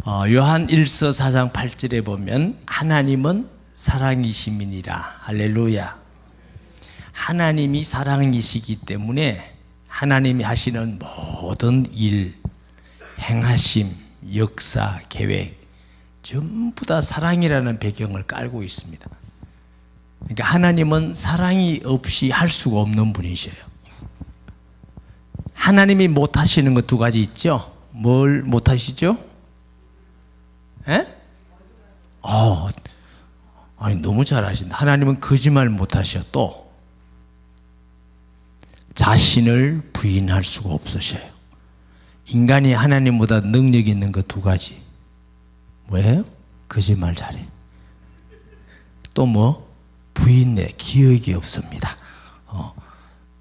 요한 1서 4장 8절에 보면 하나님은 사랑이심이니라. 할렐루야. 하나님이 사랑이시기 때문에 하나님이 하시는 모든 일, 행하심, 역사, 계획 전부 다 사랑이라는 배경을 깔고 있습니다. 그러니까 하나님은 사랑이 없이 할 수가 없는 분이셔요. 하나님이 못하시는 거 두 가지 있죠. 뭘 못하시죠? 아니, 너무 잘하신다. 하나님은 거짓말 못하셔. 또 자신을 부인할 수가 없으셔요. 인간이 하나님보다 능력 있는 거 두 가지. 뭐예요? 거짓말 잘해. 또 뭐? 부인내, 기억이 없습니다.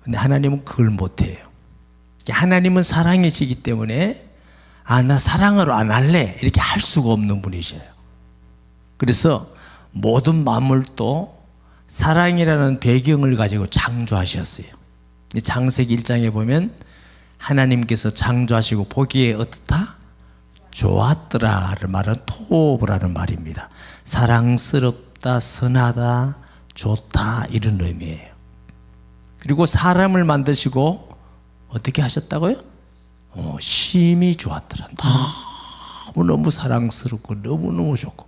근데 하나님은 그걸 못해요. 하나님은 사랑이시기 때문에 나 사랑으로 안 할래 이렇게 할 수가 없는 분이셔요. 그래서 모든 만물도 사랑이라는 배경을 가지고 창조하셨어요. 창세기 1장에 보면 하나님께서 창조하시고 보기에 어떻다? 좋았더라를 말은 토브라는 말입니다. 사랑스럽다, 선하다, 좋다 이런 의미예요. 그리고 사람을 만드시고 어떻게 하셨다고요? 심히 좋았더라. 너무너무 사랑스럽고 너무너무 좋고.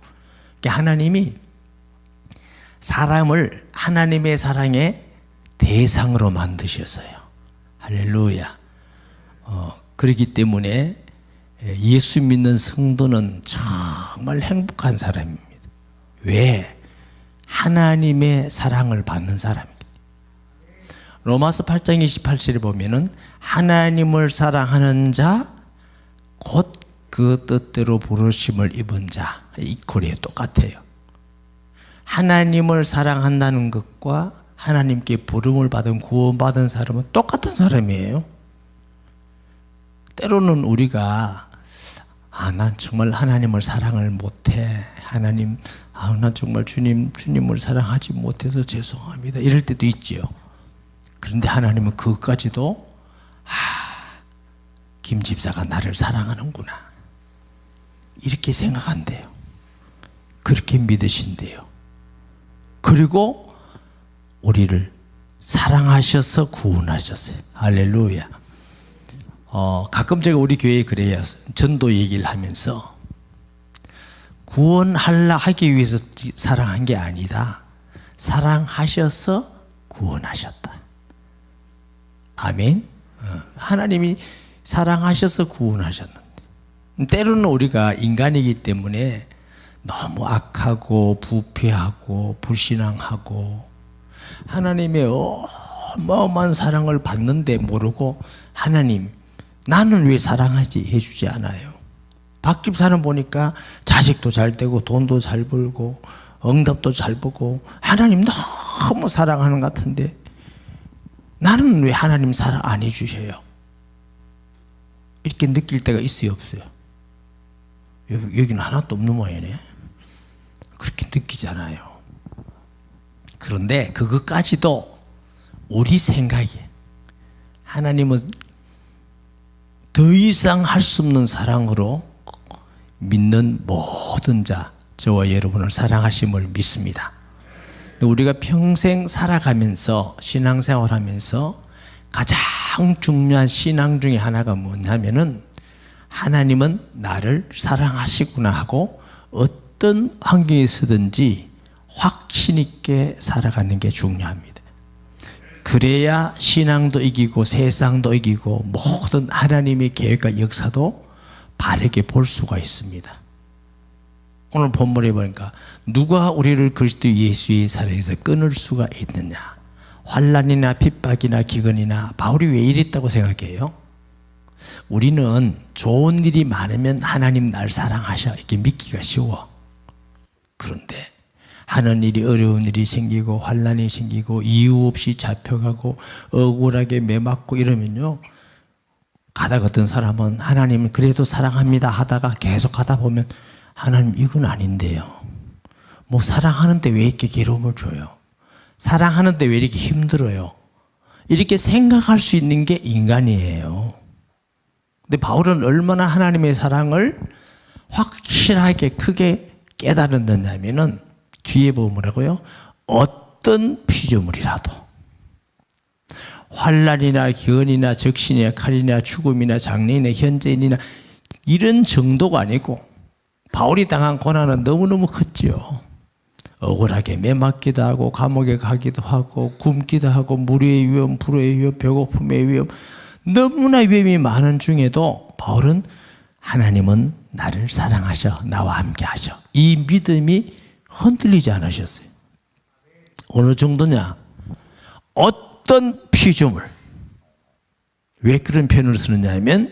하나님이 사람을 하나님의 사랑의 대상으로 만드셨어요. 할렐루야. 그렇기 때문에 예수 믿는 성도는 정말 행복한 사람입니다. 왜? 하나님의 사랑을 받는 사람입니다. 로마서 8장 28절에 보면은 하나님을 사랑하는 자 곧 그 뜻대로 부르심을 입은 자 이퀄이에요. 똑같아요. 하나님을 사랑한다는 것과 하나님께 부름을 받은 구원받은 사람은 똑같은 사람이에요. 때로는 우리가 난 정말 하나님을 사랑을 못해. 하나님, 난 정말 주님을 사랑하지 못해서 죄송합니다. 이럴 때도 있지요. 그런데 하나님은 그것까지도 김 집사가 나를 사랑하는구나 이렇게 생각한대요. 그렇게 믿으신대요. 그리고 우리를 사랑하셔서 구원하셨어요. 할렐루야. 가끔 제가 우리 교회에 그래요. 전도 얘기를 하면서 구원하려 하기 위해서 사랑한 게 아니다. 사랑하셔서 구원하셨다. 아멘. 하나님이 사랑하셔서 구원하셨는데 때로는 우리가 인간이기 때문에 너무 악하고 부패하고 불신앙하고 하나님의 어마어마한 사랑을 받는데 모르고 하나님 나는 왜 사랑하지 해주지 않아요. 박 집사는 보니까 자식도 잘 되고 돈도 잘 벌고 응답도 잘 보고 하나님 너무 사랑하는 것 같은데 나는 왜 하나님 사랑 안 해주셔요? 이렇게 느낄 때가 있어요, 없어요? 여기는 하나도 없는 모양이네. 그렇게 느끼잖아요. 그런데 그것까지도 우리 생각에 하나님은 더 이상 할 수 없는 사랑으로 믿는 모든 자, 저와 여러분을 사랑하심을 믿습니다. 우리가 평생 살아가면서 신앙생활하면서 가장 중요한 신앙 중에 하나가 뭐냐면은 하나님은 나를 사랑하시구나 하고 어떤 환경에서든지 확신 있게 살아가는 게 중요합니다. 그래야 신앙도 이기고 세상도 이기고 모든 하나님의 계획과 역사도 바르게 볼 수가 있습니다. 오늘 본문에 보니까 누가 우리를 그리스도 예수의 사랑에서 끊을 수가 있느냐. 환난이나 핍박이나 기근이나 바울이 왜 이랬다고 생각해요? 우리는 좋은 일이 많으면 하나님 날 사랑하셔 이렇게 믿기가 쉬워. 그런데 하는 일이 어려운 일이 생기고 환난이 생기고 이유 없이 잡혀가고 억울하게 매맞고 이러면요 가다가 어떤 사람은 하나님은 그래도 사랑합니다 하다가 계속 가다 보면 하나님 이건 아닌데요. 뭐 사랑하는데 왜 이렇게 괴로움을 줘요? 사랑하는데 왜 이렇게 힘들어요? 이렇게 생각할 수 있는 게 인간이에요. 근데 바울은 얼마나 하나님의 사랑을 확실하게 크게 깨달았느냐면은 뒤에 보면 뭐라고요? 어떤 피조물이라도 환난이나 기근이나 적신이나 칼이나 죽음이나 장래이나 현재인이나 이런 정도가 아니고 바울이 당한 고난은 너무너무 컸죠. 억울하게 매맞기도 하고 감옥에 가기도 하고 굶기도 하고 물의 위험, 불의 위험, 배고픔의 위험 너무나 위험이 많은 중에도 바울은 하나님은 나를 사랑하셔 나와 함께 하셔 이 믿음이 흔들리지 않으셨어요. 어느 정도냐? 어떤 피조물 왜 그런 표현을 쓰느냐 하면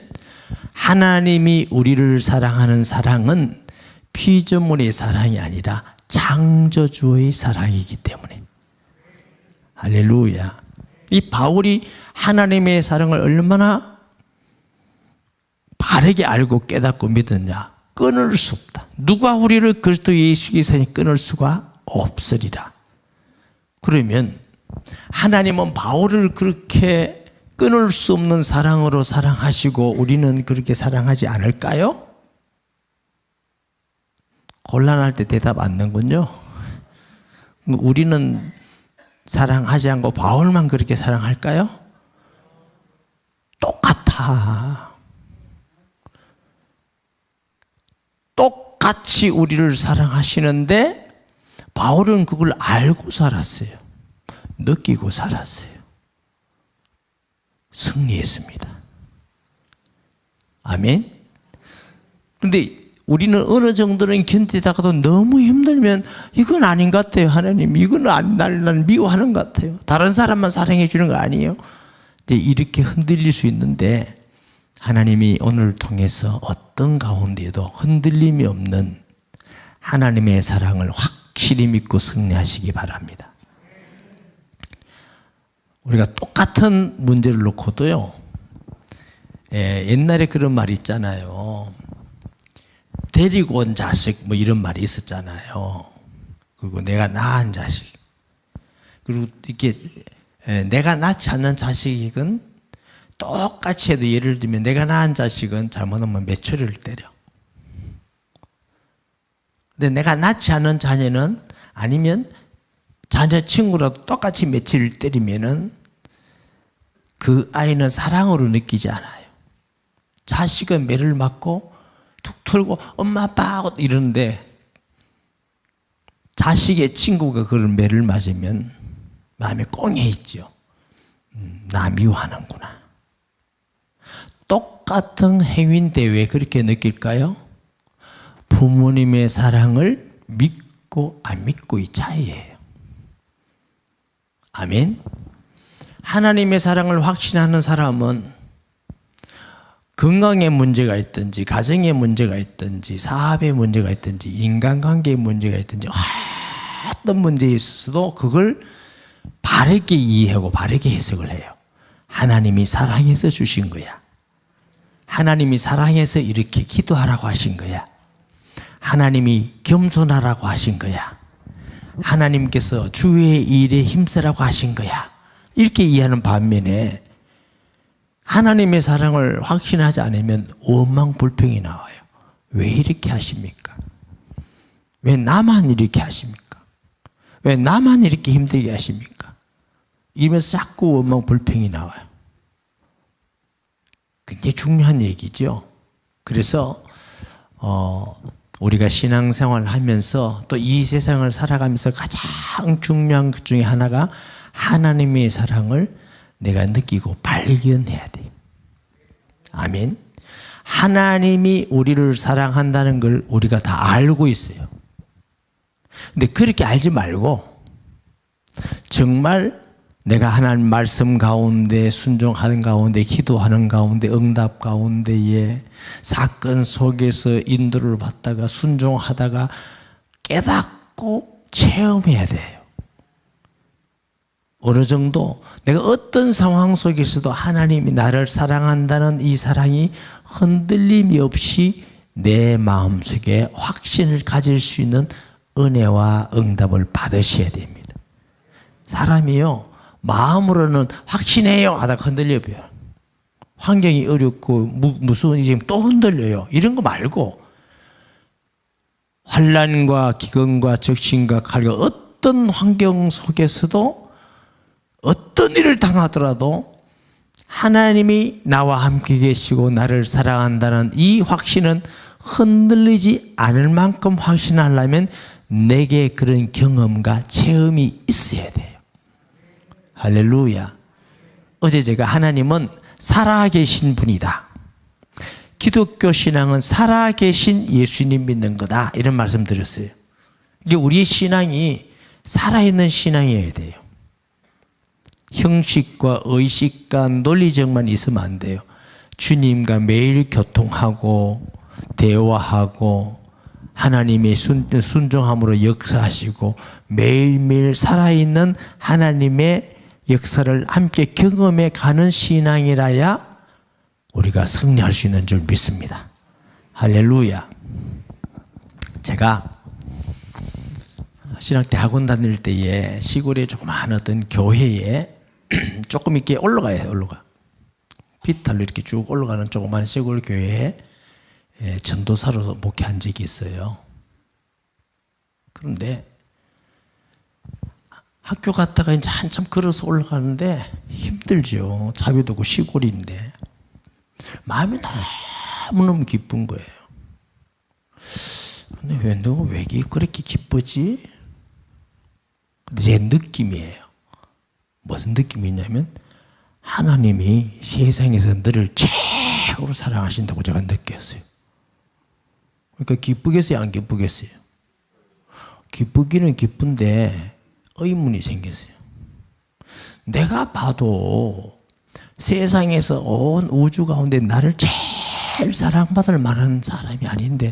하나님이 우리를 사랑하는 사랑은 피조물의 사랑이 아니라 창조주의 사랑이기 때문에 할렐루야. 이 바울이 하나님의 사랑을 얼마나 바르게 알고 깨닫고 믿었냐? 끊을 수 없다. 누가 우리를 그리스도 예수께서 끊을 수가 없으리라. 그러면 하나님은 바울을 그렇게 끊을 수 없는 사랑으로 사랑하시고 우리는 그렇게 사랑하지 않을까요? 곤란할 때 대답 안 는군요. 우리는 사랑하지 않고 바울만 그렇게 사랑할까요? 똑같아. 똑같이 우리를 사랑하시는데 바울은 그걸 알고 살았어요. 느끼고 살았어요. 승리했습니다. 아멘. 그런데 우리는 어느 정도는 견디다가도 너무 힘들면 이건 아닌 것 같아요. 하나님 이건 날 미워하는 것 같아요. 다른 사람만 사랑해 주는 거 아니에요. 이제 이렇게 흔들릴 수 있는데 하나님이 오늘을 통해서 어떤 가운데에도 흔들림이 없는 하나님의 사랑을 확실히 믿고 승리하시기 바랍니다. 우리가 똑같은 문제를 놓고도요. 옛날에 그런 말이 있잖아요. 데리고 온 자식 뭐 이런 말이 있었잖아요. 그리고 내가 낳은 자식. 그리고 이렇게 내가 낳지 않는 자식은 똑같이 해도 예를 들면 내가 낳은 자식은 잘못하면 메추리를 때려. 근데 내가 낳지 않은 자녀는 아니면 자녀 친구라도 똑같이 메추리를 때리면은 그 아이는 사랑으로 느끼지 않아요. 자식은 매를 맞고 툭 털고 엄마 아빠 이러는데 자식의 친구가 그런 매를 맞으면 마음에 꽁해 있죠. 나 미워하는구나. 똑같은 행위인데 왜 그렇게 느낄까요? 부모님의 사랑을 믿고 안 믿고의 차이예요. 아멘. 하나님의 사랑을 확신하는 사람은 건강에 문제가 있든지 가정에 문제가 있든지 사업에 문제가 있든지 인간관계에 문제가 있든지 어떤 문제에 있어서도 그걸 바르게 이해하고 바르게 해석을 해요. 하나님이 사랑해서 주신 거야. 하나님이 사랑해서 이렇게 기도하라고 하신 거야. 하나님이 겸손하라고 하신 거야. 하나님께서 주의 일에 힘쓰라고 하신 거야. 이렇게 이해하는 반면에 하나님의 사랑을 확신하지 않으면 원망 불평이 나와요. 왜 이렇게 하십니까? 왜 나만 이렇게 하십니까? 왜 나만 이렇게 힘들게 하십니까? 이러면서 자꾸 원망 불평이 나와요. 굉장히 중요한 얘기죠. 그래서 우리가 신앙생활을 하면서 또 이 세상을 살아가면서 가장 중요한 것 중에 하나가 하나님의 사랑을 내가 느끼고 발견해야 돼. 아멘. 하나님이 우리를 사랑한다는 걸 우리가 다 알고 있어요. 근데 그렇게 알지 말고 정말 내가 하나님 말씀 가운데 순종하는 가운데 기도하는 가운데 응답 가운데에 사건 속에서 인도를 받다가 순종하다가 깨닫고 체험해야 돼요. 어느 정도 내가 어떤 상황 속에서도 하나님이 나를 사랑한다는 이 사랑이 흔들림이 없이 내 마음속에 확신을 가질 수 있는 은혜와 응답을 받으셔야 됩니다. 사람이요 마음으로는 확신해요 하다가 흔들려요. 환경이 어렵고 무서운 일이면 또 흔들려요. 이런 거 말고 환난과 기근과 적신과 칼과 어떤 환경 속에서도 어떤 일을 당하더라도 하나님이 나와 함께 계시고 나를 사랑한다는 이 확신은 흔들리지 않을 만큼 확신하려면 내게 그런 경험과 체험이 있어야 돼요. 할렐루야. 어제 제가 하나님은 살아계신 분이다. 기독교 신앙은 살아계신 예수님 믿는 거다. 이런 말씀 드렸어요. 이게 우리의 신앙이 살아있는 신앙이어야 돼요. 형식과 의식과 논리적만 있으면 안 돼요. 주님과 매일 교통하고 대화하고 하나님의 순종함으로 역사하시고 매일매일 살아있는 하나님의 역사를 함께 경험해 가는 신앙이라야 우리가 승리할 수 있는 줄 믿습니다. 할렐루야. 제가 신학대 학원 다닐 때에 시골에 조그마한 어떤 교회에 조금 이렇게 올라가요. 비탈로 이렇게 쭉 올라가는 조그마한 시골 교회에 전도사로 목회한 적이 있어요. 그런데 학교 갔다가 이제 한참 걸어서 올라가는데 힘들죠. 자비도 없고 시골인데 마음이 너무너무 기쁜 거예요. 근데 왜 너가 왜 그렇게 기쁘지? 제 느낌이에요. 무슨 느낌이 있냐면 하나님이 세상에서 너를 최고로 사랑하신다고 제가 느꼈어요. 그러니까 기쁘겠어요? 안 기쁘겠어요? 기쁘기는 기쁜데 의문이 생겼어요. 내가 봐도 세상에서 온 우주 가운데 나를 제일 사랑받을 만한 사람이 아닌데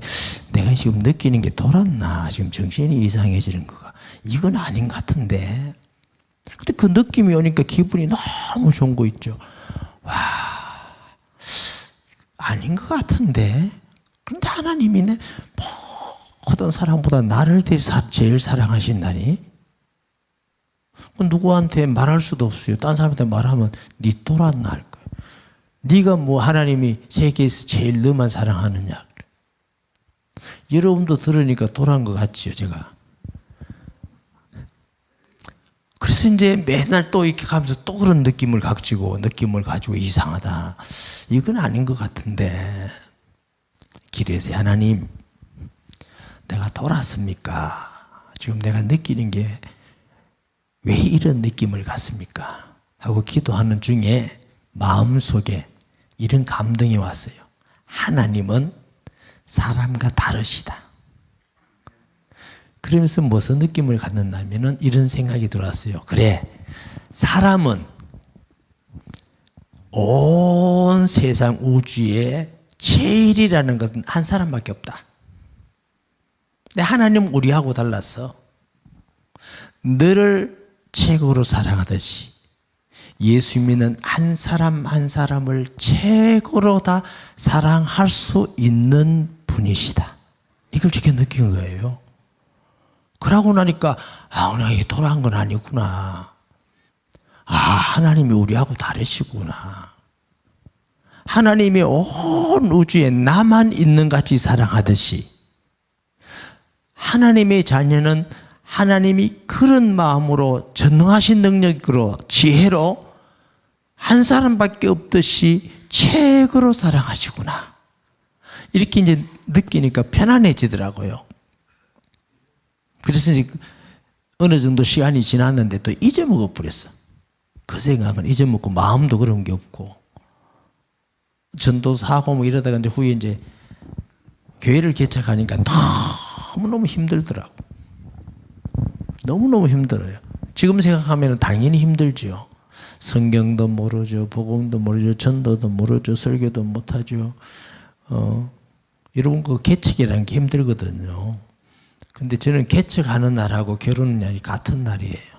내가 지금 느끼는 게 돌았나? 지금 정신이 이상해지는 거가 이건 아닌 것 같은데. 근데 그 느낌이 오니까 기분이 너무 좋은 거 있죠. 와, 아닌 것 같은데. 그런데 하나님이 내 모든 사랑보다 나를 제일 사랑하신다니? 누구한테 말할 수도 없어요. 딴 사람한테 말하면 네 돌았나 할 거예요. 네가 뭐 하나님이 세계에서 제일 너만 사랑하느냐. 여러분도 들으니까 돌아온 것 같지요, 제가. 그래서 이제 맨날 또 이렇게 가면서 또 그런 느낌을 가지고 이상하다. 이건 아닌 것 같은데. 기도해서 하나님, 내가 돌았습니까? 지금 내가 느끼는 게 왜 이런 느낌을 갖습니까? 하고 기도하는 중에 마음속에 이런 감동이 왔어요. 하나님은 사람과 다르시다. 그러면서 무슨 느낌을 갖는다면 이런 생각이 들었어요. 그래, 사람은 온 세상 우주에 제일이라는 것은 한 사람밖에 없다. 근데 하나님은 우리하고 달랐어. 너를 최고로 사랑하듯이 예수 믿는 한 사람 한 사람을 최고로 다 사랑할 수 있는 분이시다. 이걸 제가 느낀 거예요. 그러고 나니까 나 이게 돌아간 건 아니구나. 하나님이 우리하고 다르시구나. 하나님이 온 우주에 나만 있는 같이 사랑하듯이 하나님의 자녀는 하나님이 그런 마음으로 전능하신 능력으로 지혜로 한 사람밖에 없듯이 최고로 사랑하시구나. 이렇게 이제 느끼니까 편안해지더라고요. 그래서 이제 어느 정도 시간이 지났는데 또 잊어먹어 버렸어. 그 생각은 잊어먹고 마음도 그런 게 없고 전도사하고 뭐 이러다가 이제 후에 이제 교회를 개척하니까 너무너무 힘들더라고. 너무너무 힘들어요. 지금 생각하면 당연히 힘들죠. 성경도 모르죠. 복음도 모르죠. 전도도 모르죠. 설교도 못하죠. 여러분 그 개척이라는 게 힘들거든요. 근데 저는 개척하는 날하고 결혼하는 날이 같은 날이에요.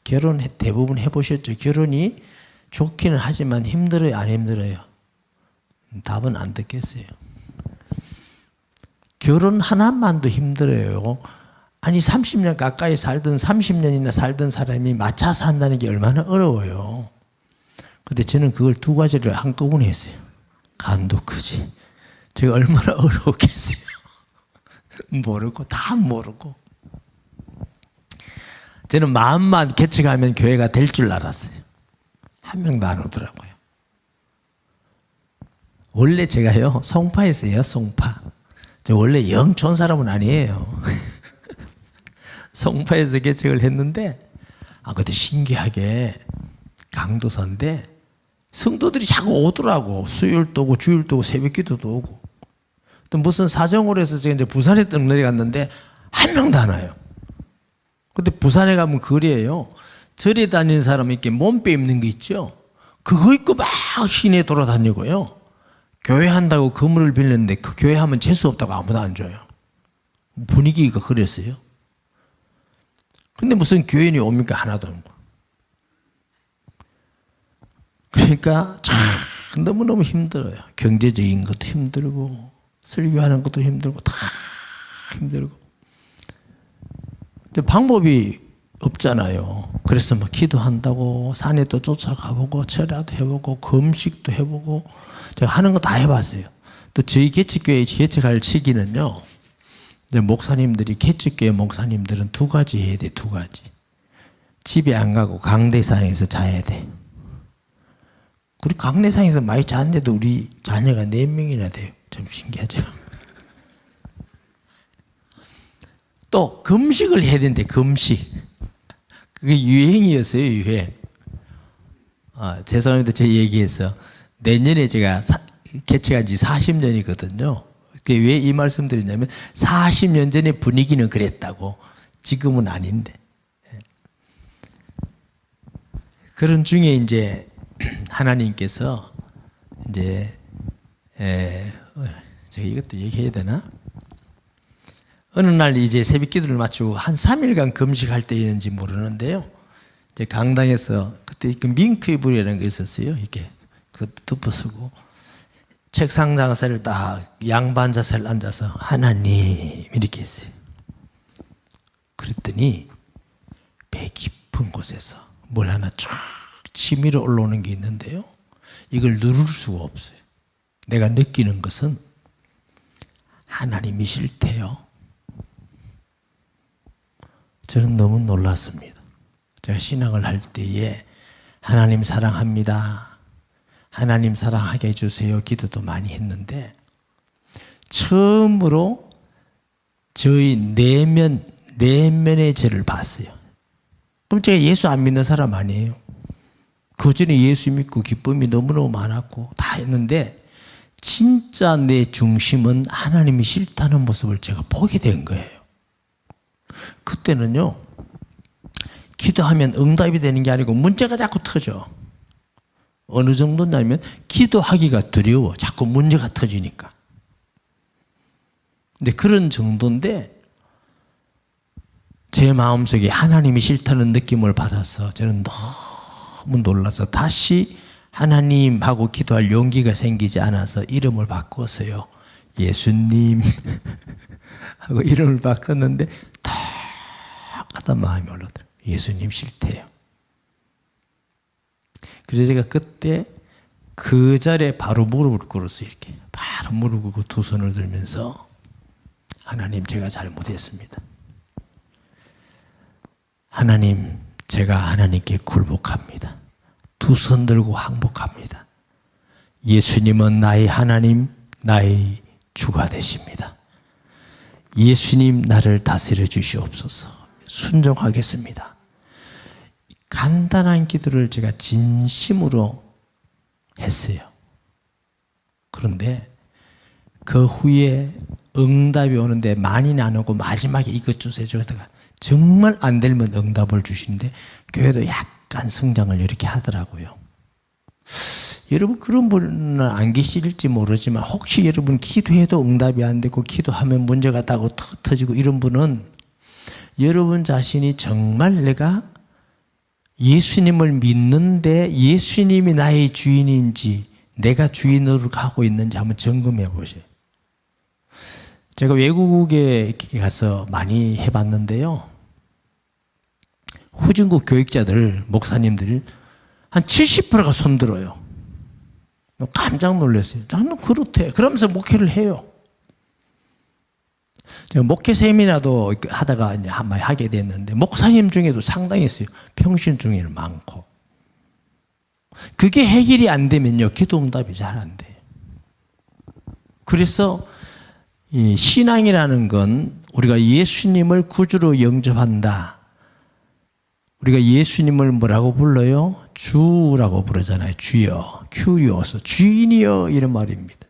결혼 대부분 해보셨죠? 결혼이 좋기는 하지만 힘들어요? 안 힘들어요? 답은 안 듣겠어요. 결혼 하나만도 힘들어요. 아니 30년 가까이 살던 30년이나 살던 사람이 맞춰 산다는 게 얼마나 어려워요. 근데 저는 그걸 두 가지를 한꺼번에 했어요. 간도 크지. 제가 얼마나 어려웠겠어요. 모르고 다 모르고. 저는 마음만 개척하면 교회가 될 줄 알았어요. 한 명도 안 오더라고요. 원래 제가요 송파에서요. 송파. 저 원래 영 좋은 사람은 아니에요. 송파에서 개척을 했는데 그때 신기하게 강도사인데 성도들이 자꾸 오더라고. 수요일도 오고 주일도 오고 새벽기도도 오고. 또 무슨 사정으로 해서 제가 이제 부산에 떡내려 갔는데 한 명도 안 와요. 근데 부산에 가면 거리에요. 절에 다니는 사람 이렇게 몸빼 입는 게 있죠. 그거 입고 막 시내 돌아다니고요. 교회 한다고 건물을 빌렸는데 그 교회 하면 재수 없다고 아무도 안 줘요. 분위기가 그랬어요. 근데 무슨 교인이 옵니까? 하나도 없고. 그러니까 참 너무너무 힘들어요. 경제적인 것도 힘들고 설교하는 것도 힘들고 다 힘들고. 근데 방법이 없잖아요. 그래서 막 기도한다고 산에 또 쫓아가보고 철야도 해보고 금식도 해보고 제가 하는 거 다 해봤어요. 또 저희 개척교회 개척할 시기는요. 이제 목사님들이 개척교회 목사님들은 두 가지 해야 돼. 두 가지. 집에 안 가고 강대상에서 자야 돼. 우리 강대상에서 많이 자는데도 우리 자녀가 4명이나 돼요. 좀 신기하죠. 또 금식을 해야 되는데 금식. 그게 유행이었어요. 유행. 죄송합니다. 제가 얘기해서 내년에 제가 개척한 지 40년이거든요. 왜 이 말씀 드리냐면 40년 전에 분위기는 그랬다고. 지금은 아닌데. 그런 중에 이제 하나님께서 이제 제가 이것도 얘기해야 되나? 어느 날 이제 새벽 기도를 마치고 한 3일간 금식할 때였는지 모르는데요. 이제 강당에서 그때 그 밍크이불이라는 게 있었어요. 이렇게 그 덮어쓰고 책상 장사를 딱 양반 자세를 앉아서 하나님 이렇게 했어요. 그랬더니 배 깊은 곳에서 뭘 하나 쫙 치밀어 올라오는 게 있는데요. 이걸 누를 수가 없어요. 내가 느끼는 것은 하나님이 싫대요. 저는 너무 놀랐습니다. 제가 신앙을 할 때에 하나님 사랑합니다. 하나님 사랑하게 해주세요. 기도도 많이 했는데 처음으로 저희 내면의 죄를 봤어요. 그럼 제가 예수 안 믿는 사람 아니에요. 그 전에 예수 믿고 기쁨이 너무너무 많았고 다 했는데 진짜 내 중심은 하나님이 싫다는 모습을 제가 보게 된 거예요. 그때는요, 기도하면 응답이 되는 게 아니고 문제가 자꾸 터져. 어느 정도냐면 기도하기가 두려워. 자꾸 문제가 터지니까. 근데 그런 정도인데 제 마음속에 하나님이 싫다는 느낌을 받아서 저는 너무 놀라서 다시 하나님하고 기도할 용기가 생기지 않아서 이름을 바꿨어요. 예수님 하고 이름을 바꿨는데 똑같은 마음이 올라오더라고요. 예수님 싫대요. 그래서 제가 그때 그 자리에 바로 무릎을 꿇었어요. 이렇게 바로 무릎 꿇고 두 손을 들면서 하나님 제가 잘못했습니다. 하나님 제가 하나님께 굴복합니다. 두 손 들고 항복합니다. 예수님은 나의 하나님, 나의 주가 되십니다. 예수님 나를 다스려 주시옵소서. 순종하겠습니다. 간단한 기도를 제가 진심으로 했어요. 그런데 그 후에 응답이 오는데 많이는 안 오고 마지막에 이것 주세요. 저다가 정말 안 되면 응답을 주시는데 교회도 약간 성장을 이렇게 하더라고요. 여러분 그런 분은 안 계실지 모르지만 혹시 여러분 기도해도 응답이 안 되고 기도하면 문제가 다고 터지고 이런 분은 여러분 자신이 정말 내가 예수님을 믿는데 예수님이 나의 주인인지 내가 주인으로 가고 있는지 한번 점검해 보세요. 제가 외국에 가서 많이 해봤는데요. 후진국 교육자들, 목사님들 한 70%가 손들어요. 깜짝 놀랐어요. 나는 그렇대. 그러면서 목회를 해요. 제가 목회 세미나도 하다가 이제 한번 하게 됐는데 목사님 중에도 상당히 있어요. 평신중에는 많고. 그게 해결이 안 되면요, 기도 응답이 잘 안 돼요. 그래서 이 신앙이라는 건 우리가 예수님을 구주로 영접한다. 우리가 예수님을 뭐라고 불러요? 주라고 부르잖아요. 주여, 큐리오스, 주인이여, 이런 말입니다.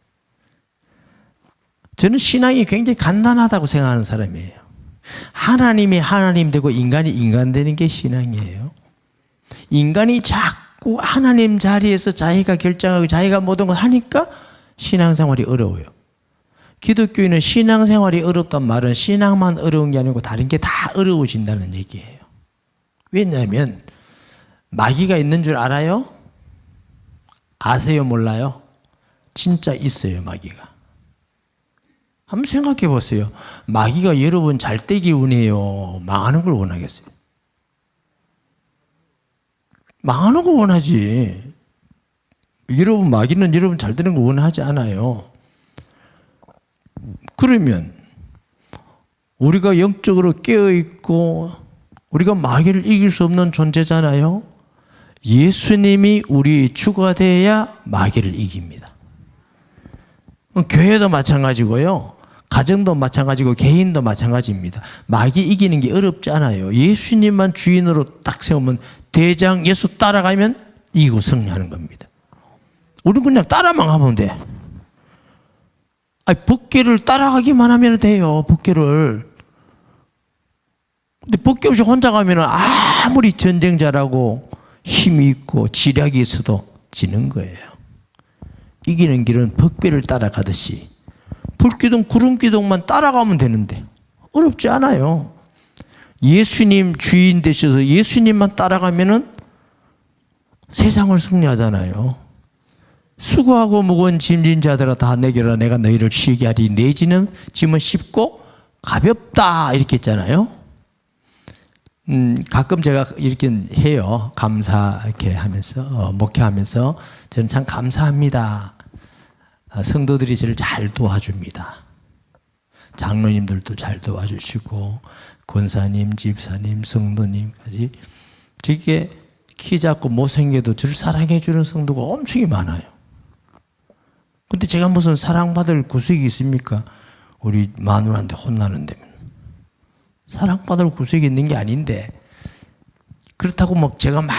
저는 신앙이 굉장히 간단하다고 생각하는 사람이에요. 하나님이 하나님 되고 인간이 인간 되는 게 신앙이에요. 인간이 자꾸 하나님 자리에서 자기가 결정하고 자기가 모든 걸 하니까 신앙생활이 어려워요. 기독교인은 신앙생활이 어렵단 말은 신앙만 어려운 게 아니고 다른 게 다 어려워진다는 얘기예요. 왜냐하면 마귀가 있는 줄 알아요? 아세요? 몰라요? 진짜 있어요, 마귀가. 한번 생각해 보세요. 마귀가 여러분 잘되기 원해요? 망하는 걸 원하겠어요? 망하는 걸 원하지. 여러분, 마귀는 여러분 잘되는 걸 원하지 않아요. 그러면 우리가 영적으로 깨어있고 우리가 마귀를 이길 수 없는 존재잖아요. 예수님이 우리 주가 되어야 마귀를 이깁니다. 교회도 마찬가지고요. 가정도 마찬가지고 개인도 마찬가지입니다. 마귀 이기는 게 어렵지 않아요. 예수님만 주인으로 딱 세우면 대장 예수 따라가면 이기고 승리하는 겁니다. 우리는 그냥 따라만 가면 돼. 아니, 법궤를 따라가기만 하면 돼요. 법궤를. 근데 법궤 없이 혼자 가면 아무리 전쟁자라고 힘이 있고 지략이 있어도 지는 거예요. 이기는 길은 법궤를 따라가듯이 불기둥 구름기둥만 따라가면 되는데 어렵지 않아요. 예수님 주인 되셔서 예수님만 따라가면은 세상을 승리하잖아요. 수고하고 무거운 짐진 자들아 다 내게라 내가 너희를 쉬게 하리. 내 짐은 쉽고 가볍다 이렇게 했잖아요. 가끔 제가 이렇게 해요. 감사 이렇게 하면서 목회하면서 저는 참 감사합니다. 성도들이 저를 잘 도와줍니다. 장로님들도 잘 도와주시고 권사님, 집사님, 성도님까지 저게 키 작고 못생겨도 저를 사랑해 주는 성도가 엄청 많아요. 근데 제가 무슨 사랑받을 구석이 있습니까? 우리 마누라한테 혼나는데 사랑받을 구석이 있는 게 아닌데 그렇다고 뭐 제가 막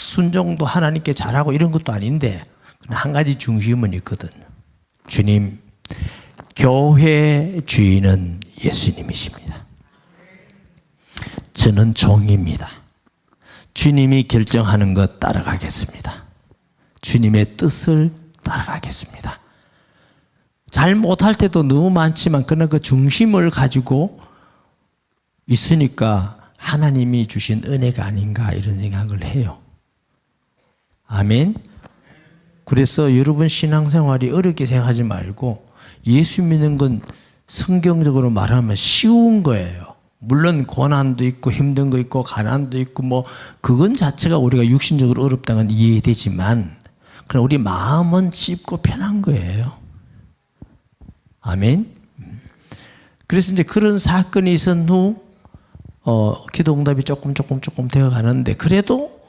순종도 하나님께 잘하고 이런 것도 아닌데 한 가지 중심은 있거든. 주님, 교회 주인은 예수님이십니다. 저는 종입니다. 주님이 결정하는 것 따라가겠습니다. 주님의 뜻을 따라가겠습니다. 잘 못할 때도 너무 많지만 그러나 그 중심을 가지고 있으니까 하나님이 주신 은혜가 아닌가 이런 생각을 해요. 아멘. 그래서 여러분 신앙생활이 어렵게 생각하지 말고 예수 믿는 건 성경적으로 말하면 쉬운 거예요. 물론 고난도 있고 힘든 거 있고 가난도 있고 뭐 그건 자체가 우리가 육신적으로 어렵다는 건 이해되지만 그럼 우리 마음은 쉽고 편한 거예요. 아멘. 그래서 이제 그런 사건이 있은 후 기도 응답이 조금 되어 가는데 그래도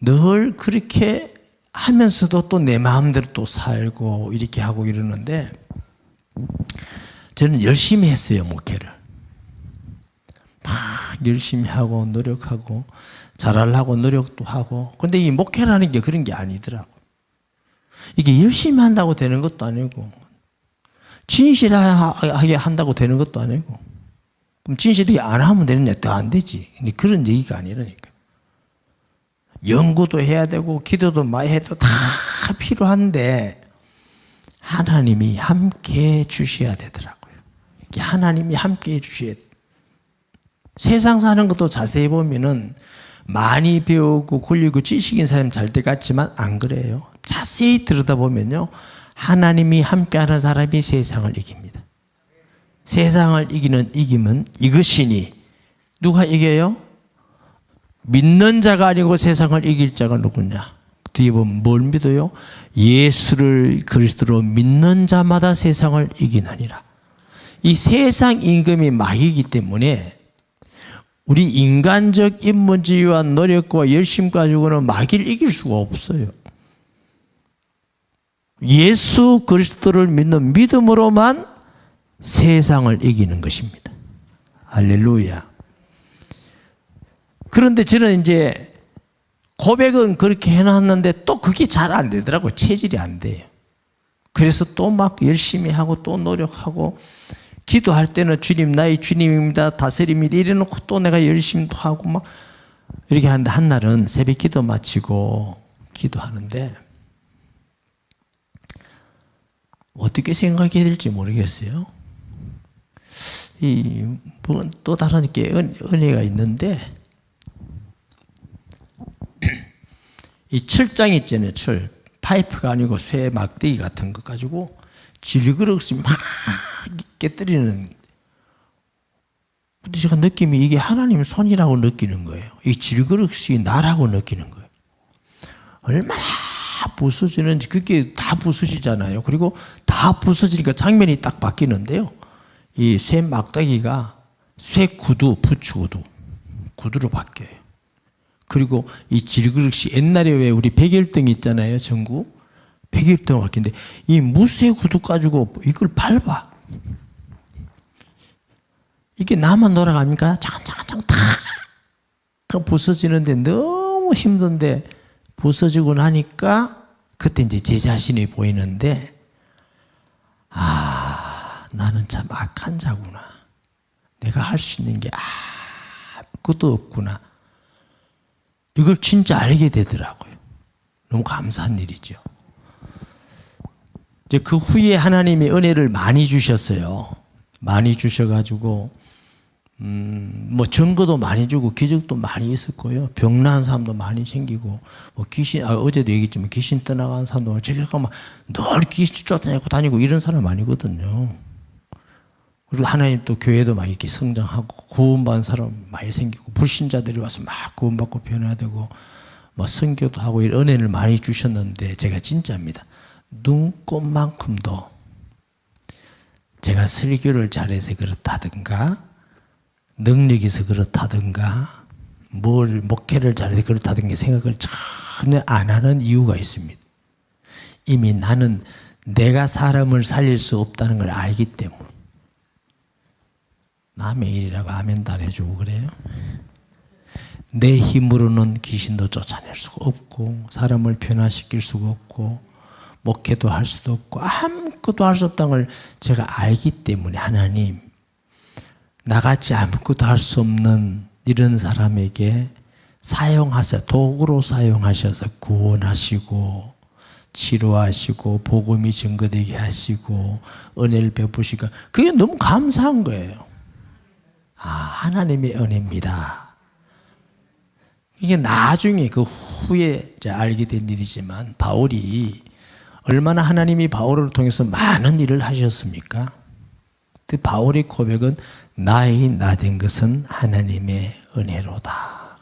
늘 그렇게 하면서도 또 내 마음대로 또 살고 이렇게 하고 이러는데 저는 열심히 했어요, 목회를. 막 열심히 하고 노력하고 잘하려고 노력도 하고. 근데 이 목회라는 게 그런 게 아니더라고. 이게 열심히 한다고 되는 것도 아니고 진실하게 한다고 되는 것도 아니고 그럼 진실하게 안 하면 되느냐? 더 안 되지. 근데 그런 얘기가 아니라니까. 연구도 해야 되고 기도도 많이 해도 다 필요한데 하나님이 함께 주셔야 되더라고요. 하나님이 함께 주셔야 돼. 세상 사는 것도 자세히 보면은 많이 배우고 굴리고 지식인 사람 잘 때 같지만 안 그래요. 자세히 들여다보면요. 하나님이 함께하는 사람이 세상을 이깁니다. 세상을 이기면 이것이니 누가 이겨요? 믿는 자가 아니고 세상을 이길 자가 누구냐? 뒤에 보면 뭘 믿어요? 예수를 그리스도로 믿는 자마다 세상을 이기느니라. 이 세상 임금이 마귀이기 때문에 우리 인간적 인문주의와 노력과 열심 가지고는 마귀를 이길 수가 없어요. 예수 그리스도를 믿는 믿음으로만 세상을 이기는 것입니다. 할렐루야. 그런데 저는 이제 고백은 그렇게 해놨는데 또 그게 잘 안 되더라고요. 체질이 안 돼요. 그래서 또 막 열심히 하고 또 노력하고 기도할 때는 주님 나의 주님입니다. 다스림입니다. 이래놓고 또 내가 열심히 하고 막 이렇게 하는데 한 날은 새벽 기도 마치고 기도하는데 어떻게 생각해야 될지 모르겠어요. 또 다른 게 은혜가 있는데 이 철장 있잖아요. 철. 파이프가 아니고 쇠 막대기 같은 거 가지고 질그릇이 막 깨뜨리는. 근데 제가 느낌이 이게 하나님 손이라고 느끼는 거예요. 이 질그릇이 나라고 느끼는 거예요. 얼마나 부서지는지. 그게 다 부서지잖아요. 그리고 다 부서지니까 장면이 딱 바뀌는데요. 이 쇠 막대기가 쇠 구두, 부추구두, 구두로 바뀌어요. 그리고 이 질그릇이 옛날에 왜 우리 백열등 있잖아요. 전구. 백열등을 바뀌는데 이 무쇠 구두 가지고 이걸 밟아. 이게 나만 돌아갑니까? 차근차근 다 부서지는데 너무 힘든데 부서지고 나니까 그때 이제 제 자신이 보이는데 나는 참 악한 자구나. 내가 할 수 있는 게 아무것도 없구나. 이걸 진짜 알게 되더라고요. 너무 감사한 일이죠. 이제 그 후에 하나님이 은혜를 많이 주셨어요. 많이 주셔가지고 뭐 증거도 많이 주고 기적도 많이 있었고요. 병 나은 사람도 많이 생기고 뭐 귀신 어제도 얘기했지만 귀신 떠나간 사람도 저기 가면 늘 귀신 쫓아내고 다니고 이런 사람 아니거든요. 그리고 하나님 또 교회도 막 이렇게 성장하고 구원받은 사람 많이 생기고 불신자들이 와서 막 구원받고 변화되고 뭐 선교도 하고 이런 은혜를 많이 주셨는데 제가 진짜입니다. 눈꽃만큼도 제가 설교를 잘해서 그렇다든가 능력이 있어 그렇다든가 뭘 목회를 잘해서 그렇다든가 생각을 전혀 안 하는 이유가 있습니다. 이미 나는 내가 사람을 살릴 수 없다는 걸 알기 때문에. 남의 일이라고 아멘도 안 해주고 그래요. 내 힘으로는 귀신도 쫓아낼 수가 없고 사람을 변화시킬 수가 없고 목회도 할 수도 없고 아무것도 할 수 없다는 걸 제가 알기 때문에 하나님 나같이 아무것도 할 수 없는 이런 사람에게 사용하셔 도구로 사용하셔서 구원하시고 치료하시고 복음이 증거되게 하시고 은혜를 베푸시고 그게 너무 감사한 거예요. 하나님의 은혜입니다. 이게 나중에 그 후에 알게 된 일이지만 바울이 얼마나 하나님이 바울을 통해서 많은 일을 하셨습니까? 그 바울의 고백은 나의 나 된 것은 하나님의 은혜로다.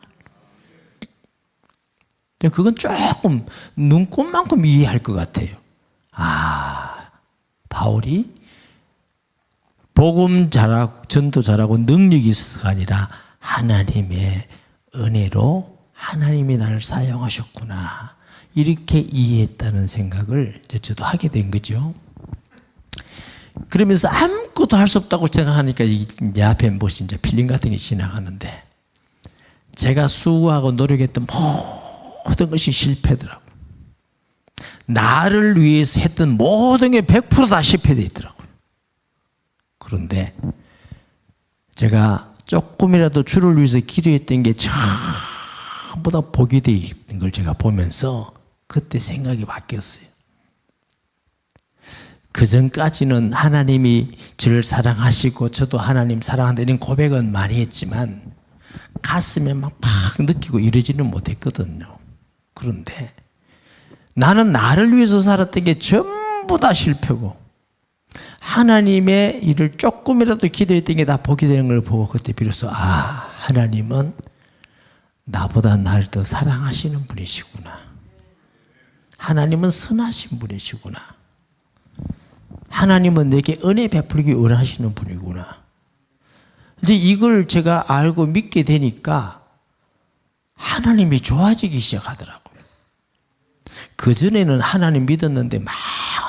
그건 조금 눈꽃만큼 이해할 것 같아요. 바울이 복음 잘하고 전도 잘하고 능력이 있어서가 아니라 하나님의 은혜로 하나님이 나를 사용하셨구나. 이렇게 이해했다는 생각을 저도 하게 된 거죠. 그러면서 아무것도 할 수 없다고 생각하니까 이제 앞에 무엇이 이제 필름 같은 게 지나가는데 제가 수고하고 노력했던 모든 것이 실패더라고요. 나를 위해서 했던 모든 게 100% 다 실패되어 있더라고요. 그런데 제가 조금이라도 주를 위해서 기도했던 게 전부 다 복이 되어 있는 걸 제가 보면서 그때 생각이 바뀌었어요. 그 전까지는 하나님이 저를 사랑하시고 저도 하나님 사랑한다 이런 고백은 많이 했지만 가슴에 막 느끼고 이러지는 못했거든요. 그런데 나는 나를 위해서 살았던 게 전부 다 실패고 하나님의 일을 조금이라도 기도했던 게 다 복이 되는 걸 보고 그때 비로소 하나님은 나보다 나를 더 사랑하시는 분이시구나. 하나님은 선하신 분이시구나. 하나님은 내게 은혜 베풀기 원하시는 분이구나. 이제 이걸 제가 알고 믿게 되니까 하나님이 좋아지기 시작하더라고요. 그전에는 하나님 믿었는데 막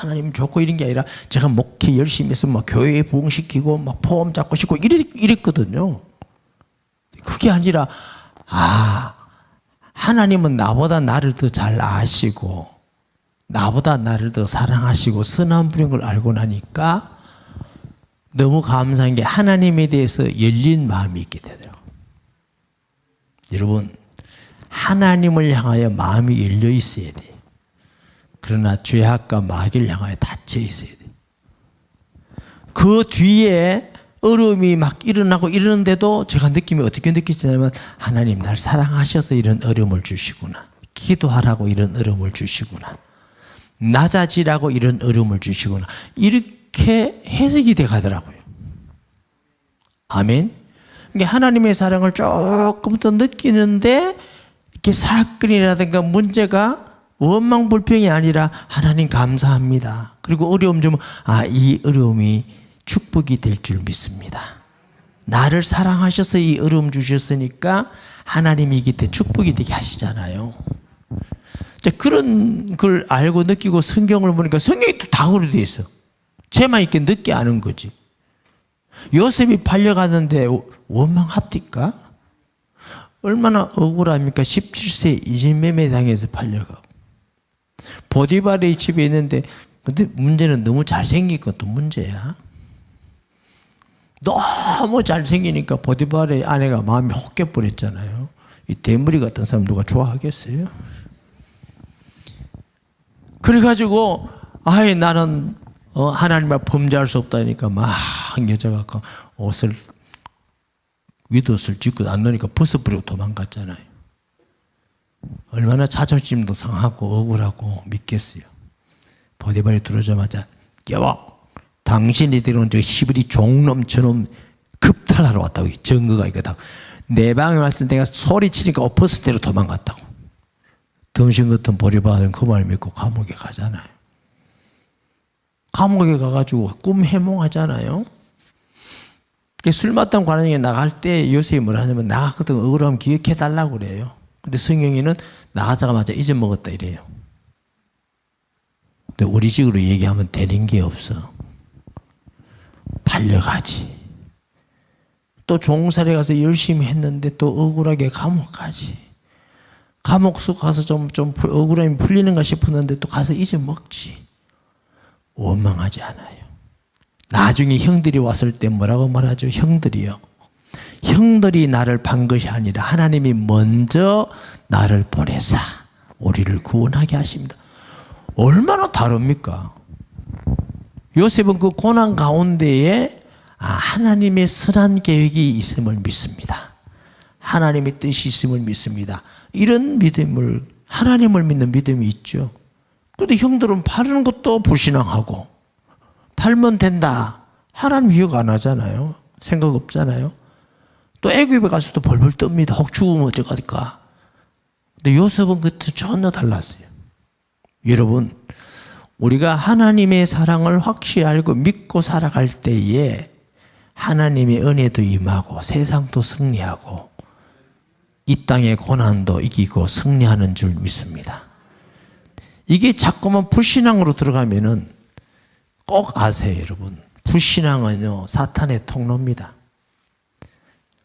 하나님 좋고 이런 게 아니라 제가 목회 열심히 해서 막 교회에 부흥시키고 막 포럼 잡고 싶고 이랬거든요. 그게 아니라 하나님은 나보다 나를 더 잘 아시고 나보다 나를 더 사랑하시고 선한 분인 걸 알고 나니까 너무 감사한 게 하나님에 대해서 열린 마음이 있게 되더라고요. 여러분, 하나님을 향하여 마음이 열려 있어야 돼요. 그러나 죄악과 마귀를 향하여 닫혀 있어야 돼요. 그 뒤에 어려움이 막 일어나고 이러는데도 제가 느낌이 어떻게 느끼냐면 하나님 날 사랑하셔서 이런 어려움을 주시구나. 기도하라고 이런 어려움을 주시구나. 낮아지라고 이런 어려움을 주시구나. 이렇게 해석이 돼 가더라고요. 아멘. 그러니까 하나님의 사랑을 조금 더 느끼는데 이렇게 사건이라든가 문제가 원망 불평이 아니라 하나님 감사합니다. 그리고 어려움 좀 이 어려움이 축복이 될 줄 믿습니다. 나를 사랑하셔서 이 어려움 주셨으니까 하나님이 이게 축복이 되게 하시잖아요. 그런 걸 알고 느끼고 성경을 보니까 성경이 또 다 그렇게 돼 있어. 쟤만 이렇게 늦게 아는 거지. 요셉이 팔려가는데 원망합니까? 얼마나 억울합니까? 17세 이진매매 당해서 팔려가고. 보디발의 집에 있는데 근데 문제는 너무 잘생긴 것도 문제야. 너무 잘생기니까 보디발의 아내가 마음이 혹 깨버렸잖아요. 이 대머리 같은 사람 누가 좋아하겠어요? 그래가지고 나는 하나님 앞에 범죄할 수 없다니까 막 여자가 옷을 윗옷을 짚고 안 놓으니까 벗어버리고 도망갔잖아요. 얼마나 자존심도 상하고 억울하고 믿겠어요. 보디발이 들어오자마자 여보, 당신이 데려온 저 히브리 종놈 저놈 급탈하러 왔다고. 증거가 있거든. 내 방에 왔을 때 내가 소리치니까 엎어서 대로 도망갔다고. 덩신 같은 보디발은 그 말 믿고 감옥에 가잖아요. 감옥에 가가지고 꿈 해몽하잖아요. 술 마땅 관원에 나갈 때 요셉이 뭐라 하냐면 나갔거든 억울하면 기억해달라고 그래요. 근데 성경에는 나가자마자 잊어먹었다 이래요. 근데 우리 식으로 얘기하면 되는 게 없어. 팔려가지. 또 종살이 가서 열심히 했는데 또 억울하게 감옥 가지. 감옥 속 가서 좀 억울함이 풀리는가 싶었는데 또 가서 잊어먹지. 원망하지 않아요. 나중에 형들이 왔을 때 뭐라고 말하죠? 형들이요. 형들이 나를 판 것이 아니라 하나님이 먼저 나를 보내사 우리를 구원하게 하십니다. 얼마나 다릅니까? 요셉은 그 고난 가운데에 하나님의 선한 계획이 있음을 믿습니다. 하나님의 뜻이 있음을 믿습니다. 이런 믿음을, 하나님을 믿는 믿음이 있죠. 그런데 형들은 파는 것도 불신앙하고 팔면 된다. 하나님 기억 안 하잖아요. 생각 없잖아요. 또 애굽에 가서도 벌벌 떱니다. 혹 죽으면 어떡할까. 근데 요셉은 그때 전혀 달랐어요. 여러분, 우리가 하나님의 사랑을 확실히 알고 믿고 살아갈 때에 하나님의 은혜도 임하고 세상도 승리하고 이 땅의 고난도 이기고 승리하는 줄 믿습니다. 이게 자꾸만 불신앙으로 들어가면은 꼭 아세요, 여러분. 불신앙은요, 사탄의 통로입니다.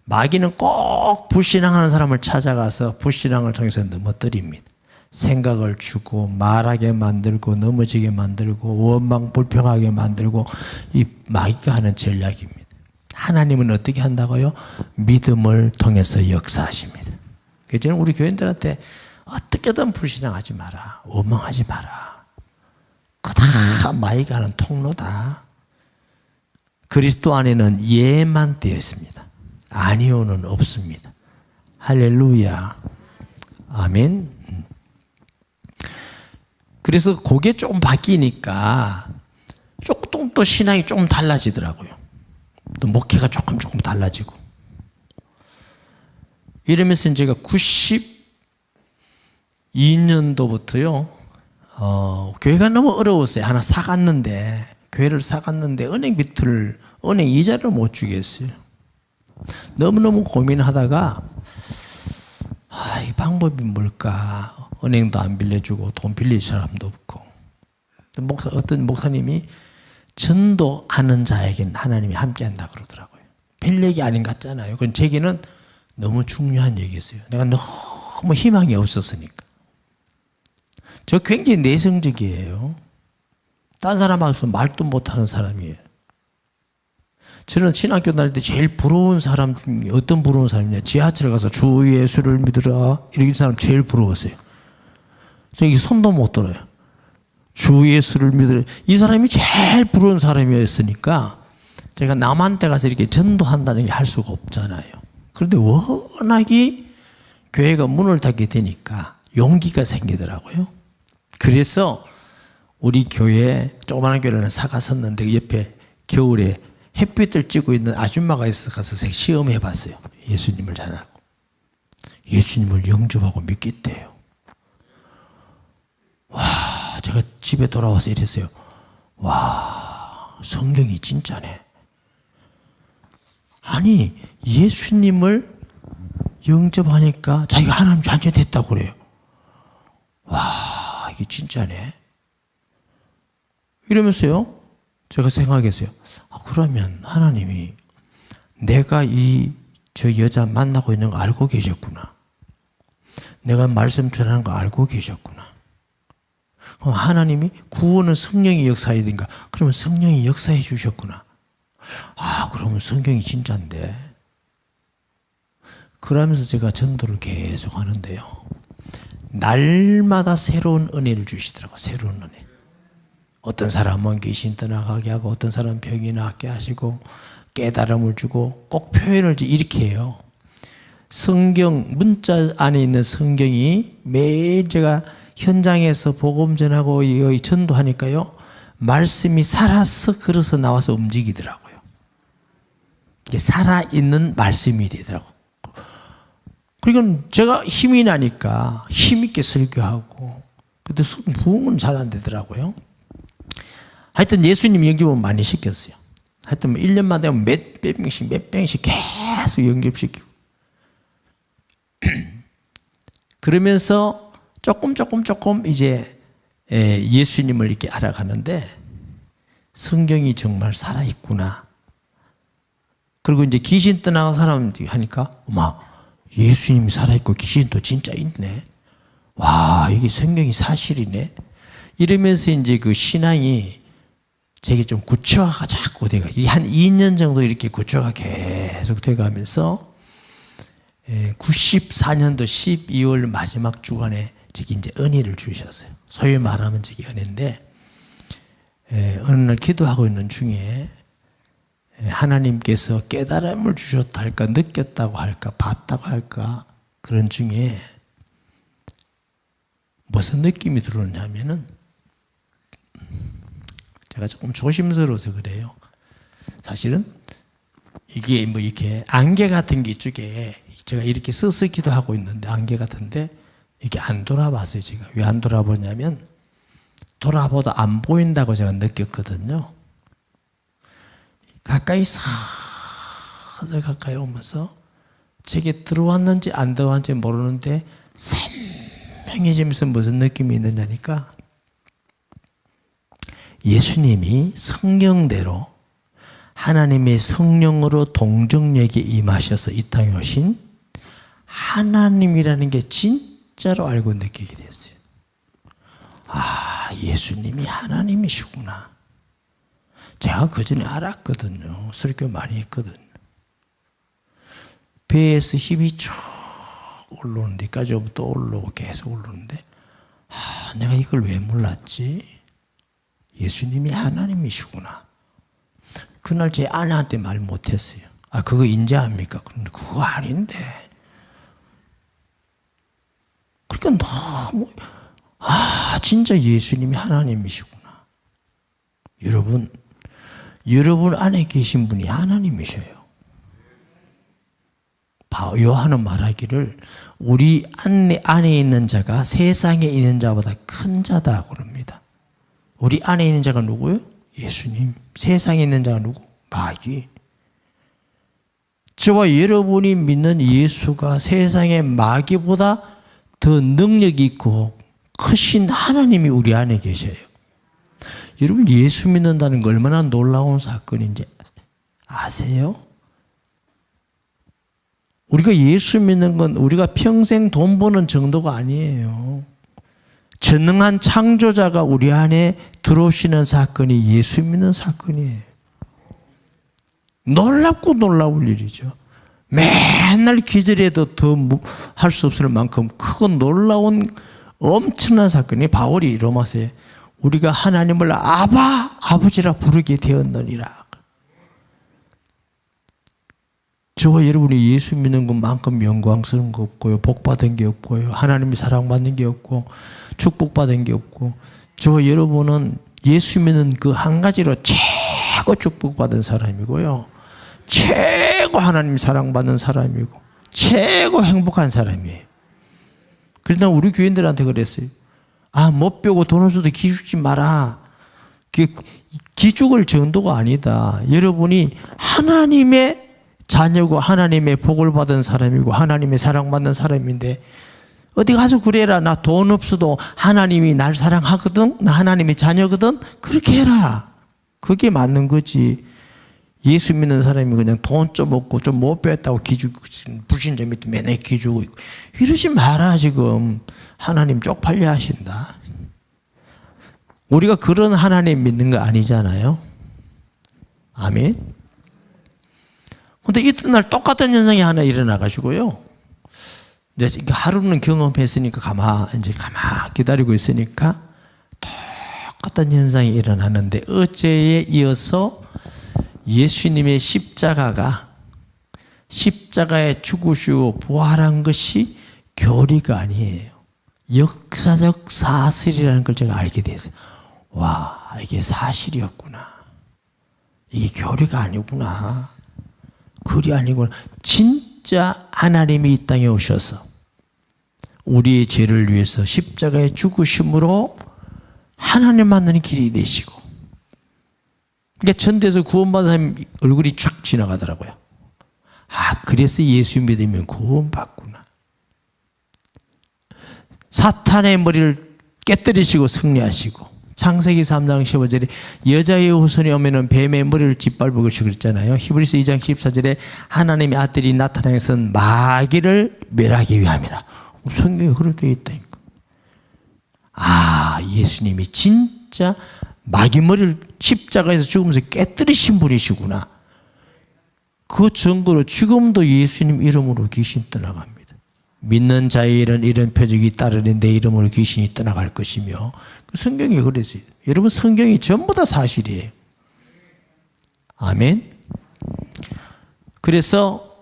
마귀는 꼭 불신앙하는 사람을 찾아가서 불신앙을 통해서 넘어뜨립니다. 생각을 주고 말하게 만들고 넘어지게 만들고 원망 불평하게 만들고 이 마귀가 하는 전략입니다. 하나님은 어떻게 한다고요? 믿음을 통해서 역사하십니다. 그래서 저는 우리 교인들한테 어떻게든 불신앙하지 마라. 원망하지 마라. 그거 다 마귀가 하는 통로다. 그리스도 안에는 예만 되어 있습니다. 아니오는 없습니다. 할렐루야. 아멘. 그래서 그게 조금 바뀌니까 조금 또 신앙이 조금 달라지더라고요. 또 목회가 조금 달라지고. 이러면서 제가 92년도부터요, 교회가 너무 어려웠어요. 하나 사갔는데 교회를 사갔는데 은행 이자를 못 주겠어요. 너무너무 고민하다가 이 방법이 뭘까? 은행도 안 빌려주고 돈 빌릴 사람도 없고. 어떤 목사님이 전도하는 자에게는 하나님이 함께한다 그러더라고요. 별 얘기 아닌 것 같잖아요. 그건 제게는 너무 중요한 얘기였어요. 내가 너무 희망이 없었으니까. 저 굉장히 내성적이에요. 딴 사람 앞에서 말도 못하는 사람이에요. 저는 신학교 다닐 때 제일 부러운 사람 중에 어떤 부러운 사람이냐. 지하철에 가서 주 예수를 믿으라 이런 사람 제일 부러웠어요. 저기 손도 못 들어요. 주 예수를 믿으라. 이 사람이 제일 부러운 사람이었으니까 제가 남한테 가서 이렇게 전도한다는 게 할 수가 없잖아요. 그런데 워낙에 교회가 문을 닫게 되니까 용기가 생기더라고요. 그래서 우리 교회에 조그마한 교회를 사갔었는데 그 옆에 겨울에 햇빛을 쬐고 있는 아줌마가 있어서 가서 시험해 봤어요. 예수님을 잘 알고. 예수님을 영접하고 믿겠대요. 와, 제가 집에 돌아와서 이랬어요. 와, 성경이 진짜네. 아니, 예수님을 영접하니까 자기가 하나님 자녀 됐다고 그래요. 와, 이게 진짜네. 이러면서요, 제가 생각했어요. 그러면 하나님이 내가 저 여자 만나고 있는 거 알고 계셨구나. 내가 말씀 전하는 거 알고 계셨구나. 그럼 하나님이 구원은 성령이 역사해야 되니까 그러면 성령이 역사해 주셨구나. 그러면 성경이 진짜인데. 그러면서 제가 전도를 계속 하는데요. 날마다 새로운 은혜를 주시더라고요. 새로운 은혜. 어떤 사람은 귀신 떠나가게 하고 어떤 사람은 병이 낫게 하시고 깨달음을 주고 꼭 표현을 이렇게 해요. 성경 문자 안에 있는 성경이 매일 제가 현장에서 복음 전하고 전도하니까요. 말씀이 살아서 걸어서 나와서 움직이더라고요. 이게 살아있는 말씀이 되더라고요. 그러니까 제가 힘이 나니까 힘있게 설교하고 근데 부흥은 잘 안 되더라고요. 하여튼 예수님 영접은 많이 시켰어요. 하여튼 1년만 되면 몇 병씩 계속 영접시키고 그러면서 조금 이제 예수님을 이렇게 알아가는데 성경이 정말 살아있구나. 그리고 이제 귀신 떠나간 사람들이 하니까 예수님이 살아있고 귀신도 진짜 있네. 와, 이게 성경이 사실이네. 이러면서 이제 그 신앙이 제게 좀 구체화가 자꾸 돼가. 한 2년 정도 이렇게 구체화가 계속 돼가면서 94년도 12월 마지막 주간에 제게 이제 은혜를 주셨어요. 소위 말하면 제게 은혜인데 어느 날 기도하고 있는 중에 하나님께서 깨달음을 주셨다 할까, 느꼈다고 할까, 봤다고 할까, 그런 중에 무슨 느낌이 들어오냐면은 제가 조금 조심스러워서 그래요. 사실은 이게 뭐 이렇게 안개 같은 게 이쪽에 제가 이렇게 서서 하고 있는데 안개 같은데 이게 안 돌아봤어요. 제가 왜 안 돌아보냐면 돌아보다 안 보인다고 제가 느꼈거든요. 서서 가까이 오면서 제게 들어왔는지 안 들어왔는지 모르는데 선명해지면서 무슨 느낌이 있느냐니까 예수님이 성령대로 하나님의 성령으로 동정에게 임하셔서 이 땅에 오신 하나님이라는 게 진짜로 알고 느끼게 됐어요. 예수님이 하나님이시구나. 제가 그전에 알았거든요. 설교 많이 했거든요. 배에서 힘이 쭉 올라오는데 까지 오면 또 올라오고 계속 올라오는데 내가 이걸 왜 몰랐지? 예수님이 하나님이시구나. 그날 제 아내한테 말 못했어요. 그거 인지합니까? 그런데 그거 아닌데. 그러니까 너무 진짜 예수님이 하나님이시구나. 여러분 안에 계신 분이 하나님이셔요. 요한은 말하기를 우리 안에 있는 자가 세상에 있는 자보다 큰 자다 그럽니다. 우리 안에 있는 자가 누구예요? 예수님. 세상에 있는 자가 누구? 마귀. 저와 여러분이 믿는 예수가 세상의 마귀보다 더 능력이 있고 크신 하나님이 우리 안에 계셔요. 여러분, 예수 믿는다는 거 얼마나 놀라운 사건인지 아세요? 우리가 예수 믿는 건 우리가 평생 돈 버는 정도가 아니에요. 전능한 창조자가 우리 안에 들어오시는 사건이 예수 믿는 사건이에요. 놀랍고 놀라울 일이죠. 맨날 기절해도 더 할 수 없을 만큼 크고 놀라운 엄청난 사건이 바울이 로마서에 우리가 하나님을 아버지라 부르게 되었느니라. 저와 여러분이 예수 믿는 것만큼 영광스러운 거 없고요. 복받은 게 없고요. 하나님이 사랑받는 게 없고 축복받은 게 없고, 저와 여러분은 예수 믿는 그 한 가지로 최고 축복받은 사람이고요. 최고 하나님 사랑받는 사람이고 최고 행복한 사람이에요. 그래서 난 우리 교인들한테 그랬어요. 못 배우고 돈을 줘도 기죽지 마라. 기죽을 정도가 아니다. 여러분이 하나님의 자녀고 하나님의 복을 받은 사람이고 하나님의 사랑받는 사람인데 어디 가서 그래라. 나 돈 없어도 하나님이 날 사랑하거든. 나 하나님의 자녀거든. 그렇게 해라. 그게 맞는 거지. 예수 믿는 사람이 그냥 돈 좀 얻고 좀 못 배웠다고 기죽고 불신자 밑에 맨날 기죽고 있고 이러지 마라. 지금 하나님 쪽팔려 하신다. 우리가 그런 하나님 믿는 거 아니잖아요. 아멘. 근데 이튿날 똑같은 현상이 하나 일어나가지고요. 이제 하루는 경험했으니까 가만 기다리고 있으니까 똑같은 현상이 일어나는데 어제에 이어서 예수님의 십자가에 죽으시고 부활한 것이 교리가 아니에요. 역사적 사실이라는 걸 제가 알게 됐어요. 와, 이게 사실이었구나. 이게 교리가 아니구나. 글이 아니구나. 진짜 하나님이 이 땅에 오셔서 우리의 죄를 위해서 십자가에 죽으심으로 하나님 만나는 길이 되시고, 그러니까 천대에서 구원받은 사람 얼굴이 쫙 지나가더라고요. 그래서 예수 믿으면 구원받구나. 사탄의 머리를 깨뜨리시고 승리하시고, 창세기 3장 15절에 여자의 후손이 오면은 뱀의 머리를 짓밟을 것이 그랬잖아요. 히브리서 2장 14절에 하나님의 아들이 나타나서는 마귀를 멸하기 위함이라. 성경에 그렇게 되어 있다니까. 예수님이 진짜 마귀 머리를 십자가에서 죽으면서 깨뜨리신 분이시구나. 그 증거로 지금도 예수님 이름으로 귀신 떠나갑니다. 믿는 자의 일은 이런 표적이 따르는 내 이름으로 귀신이 떠나갈 것이며, 성경이 그랬어요. 여러분, 성경이 전부 다 사실이에요. 아멘. 그래서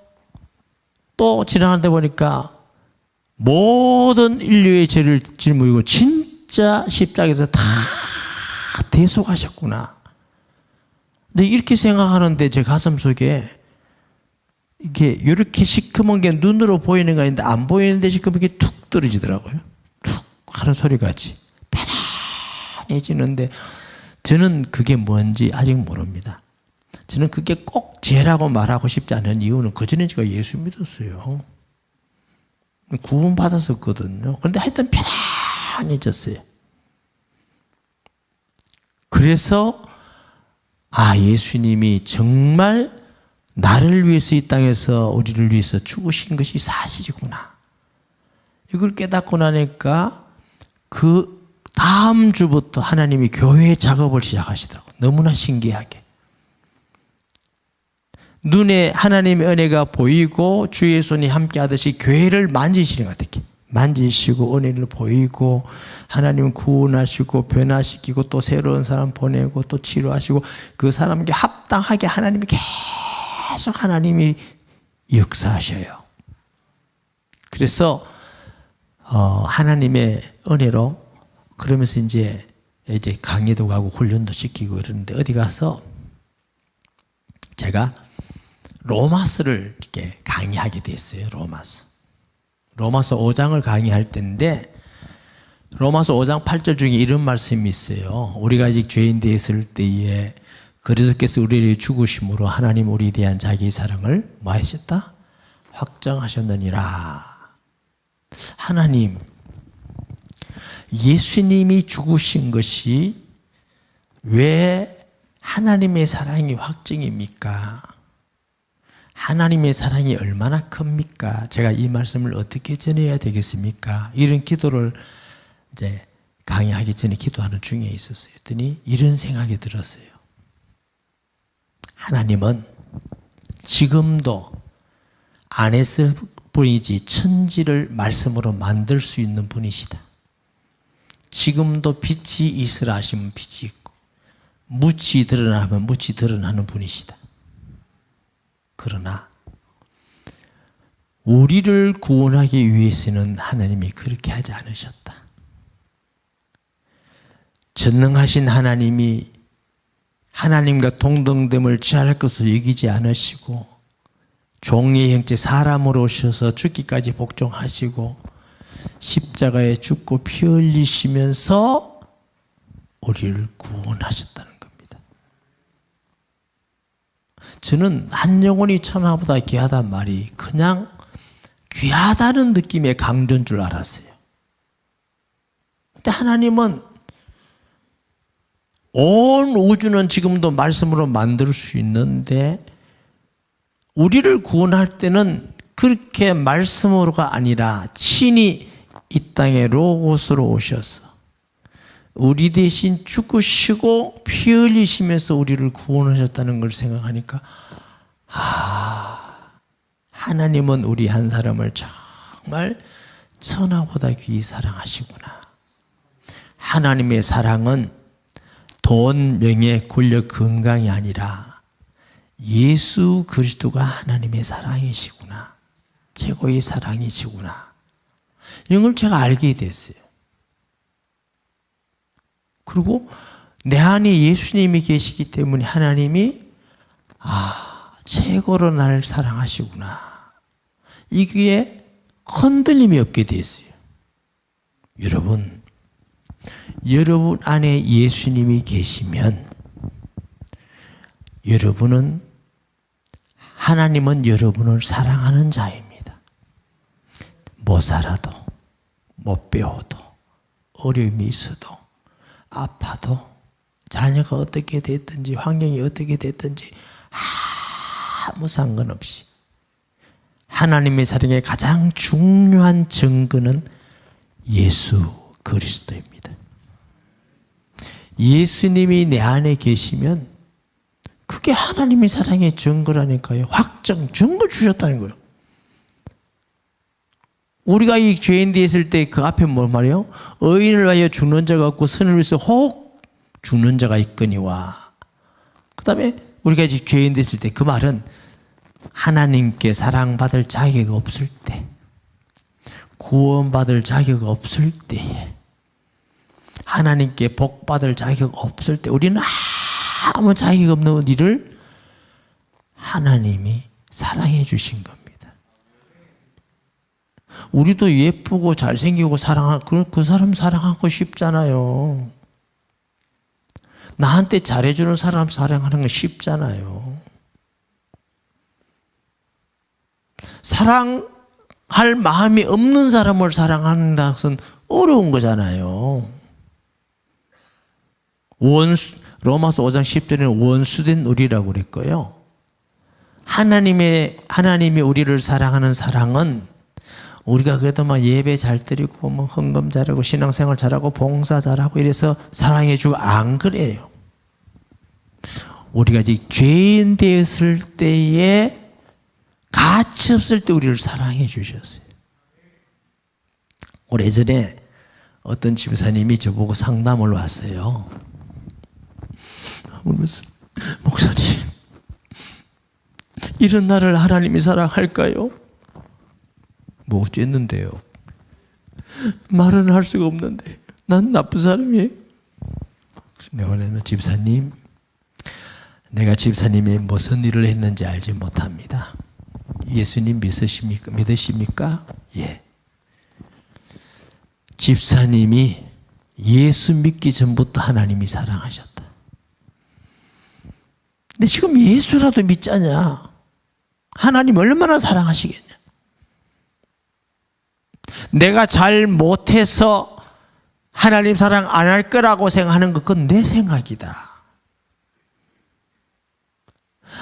또 지나가다 보니까 모든 인류의 죄를 짊어지고 진짜 십자가에서 다 대속하셨구나. 근데 이렇게 생각하는데 제 가슴 속에 이렇게 시커먼 게 눈으로 보이는 거 아닌데 안 보이는데 시커먼 게 툭 떨어지더라고요. 툭 하는 소리 같이 편안해지는데, 저는 그게 뭔지 아직 모릅니다. 저는 그게 꼭 죄라고 말하고 싶지 않은 이유는 그전에 제가 예수 믿었어요. 구원받았었거든요. 그런데 하여튼 편안해졌어요. 그래서 예수님이 정말 나를 위해서 이 땅에서 우리를 위해서 죽으신 것이 사실이구나. 이걸 깨닫고 나니까 그 다음 주부터 하나님이 교회 작업을 시작하시더라고요. 너무나 신기하게. 눈에 하나님의 은혜가 보이고 주의 손이 함께 하듯이 교회를 만지시는 것 같아요. 만지시고 은혜를 보이고 하나님은 구원하시고 변화시키고 또 새로운 사람 보내고 또 치료하시고 그 사람에게 합당하게 하나님이 계속 하나님이 역사하셔요. 그래서 하나님의 은혜로 그러면서 이제 강의도 가고 훈련도 시키고 이러는데, 어디 가서 제가 로마서를 이렇게 강의하게 됐어요. 로마서 5장을 강의할 때인데, 로마서 5장 8절 중에 이런 말씀이 있어요. 우리가 아직 죄인 되었을 때에 그리스도께서 우리를 죽으심으로 하나님 우리에 대한 자기의 사랑을 뭐 하셨다? 확정하셨느니라. 하나님, 예수님이 죽으신 것이 왜 하나님의 사랑이 확증입니까? 하나님의 사랑이 얼마나 큽니까? 제가 이 말씀을 어떻게 전해야 되겠습니까? 이런 기도를 이제 강의하기 전에 기도하는 중에 있었어요. 했더니 이런 생각이 들었어요. 하나님은 지금도 안 했을 뿐이지 천지를 말씀으로 만들 수 있는 분이시다. 지금도 빛이 있으라 하시면 빛이 있고 묻이 드러나면 묻이 드러나는 분이시다. 그러나 우리를 구원하기 위해서는 하나님이 그렇게 하지 않으셨다. 전능하신 하나님이 하나님과 동등됨을 취할 것으로 여기지 않으시고 종의 형체 사람으로 오셔서 죽기까지 복종하시고 십자가에 죽고 피 흘리시면서 우리를 구원하셨다는 겁니다. 저는 한 영혼이 천하보다 귀하단 말이 그냥 귀하다는 느낌의 강조인 줄 알았어요. 근데 하나님은 온 우주는 지금도 말씀으로 만들 수 있는데 우리를 구원할 때는 그렇게 말씀으로가 아니라 친히 이 땅에 로고스로 오셔서 우리 대신 죽으시고 피 흘리시면서 우리를 구원하셨다는 걸 생각하니까 하나님은 우리 한 사람을 정말 천하보다 귀히 사랑하시구나. 하나님의 사랑은 돈, 명예, 권력, 건강이 아니라 예수 그리스도가 하나님의 사랑이시구나. 최고의 사랑이시구나. 이런 걸 제가 알게 됐어요. 그리고 내 안에 예수님이 계시기 때문에 하나님이 최고로 나를 사랑하시구나. 이게 흔들림이 없게 됐어요. 여러분 안에 예수님이 계시면 하나님은 여러분을 사랑하는 자입니다. 못 살아도, 못 배워도, 어려움이 있어도, 아파도, 자녀가 어떻게 됐든지, 환경이 어떻게 됐든지 아무 상관없이 하나님의 사랑의 가장 중요한 증거는 예수 그리스도입니다. 예수님이 내 안에 계시면 그게 하나님의 사랑의 증거라니까요. 확정, 증거 주셨다는 거예요. 우리가 이 죄인 되었을 때 그 앞에 뭘 말이에요? 의인을 위하여 죽는 자가 없고 선을 위해서 혹 죽는 자가 있거니와. 그 다음에 우리가 이제 죄인 되었을 때 그 말은 하나님께 사랑받을 자격이 없을 때, 구원받을 자격이 없을 때에, 하나님께 복받을 자격 없을 때 우리는 아무 자격 없는 우리를 하나님이 사랑해 주신 겁니다. 우리도 예쁘고 잘생기고 그 사람 사랑하고 싶잖아요. 나한테 잘해주는 사람 사랑하는 건 쉽잖아요. 사랑할 마음이 없는 사람을 사랑하는 것은 어려운 거잖아요. 로마서 5장 10절에는 원수된 우리라고 그랬고요. 하나님이 우리를 사랑하는 사랑은 우리가 그래도 막 예배 잘 드리고 뭐 헌금 잘하고 신앙생활 잘하고 봉사 잘하고 이래서 사랑해 주고 안 그래요. 우리가 아직 죄인 되었을 때에 가치 없을 때 우리를 사랑해 주셨어요. 오래전에 어떤 집사님이 저보고 상담을 왔어요. 그러면서 목사님, 이런 나를 하나님이 사랑할까요? 뭐 어쨌는데요? 말은 할 수가 없는데 난 나쁜 사람이에요. 내가 그러면 집사님, 내가 집사님이 무슨 일을 했는지 알지 못합니다. 예수님 믿으십니까? 예. 집사님이 예수 믿기 전부터 하나님이 사랑하셨다. 근데 지금 예수라도 믿자냐? 하나님 얼마나 사랑하시겠냐? 내가 잘 못해서 하나님 사랑 안 할 거라고 생각하는 것, 그건 내 생각이다.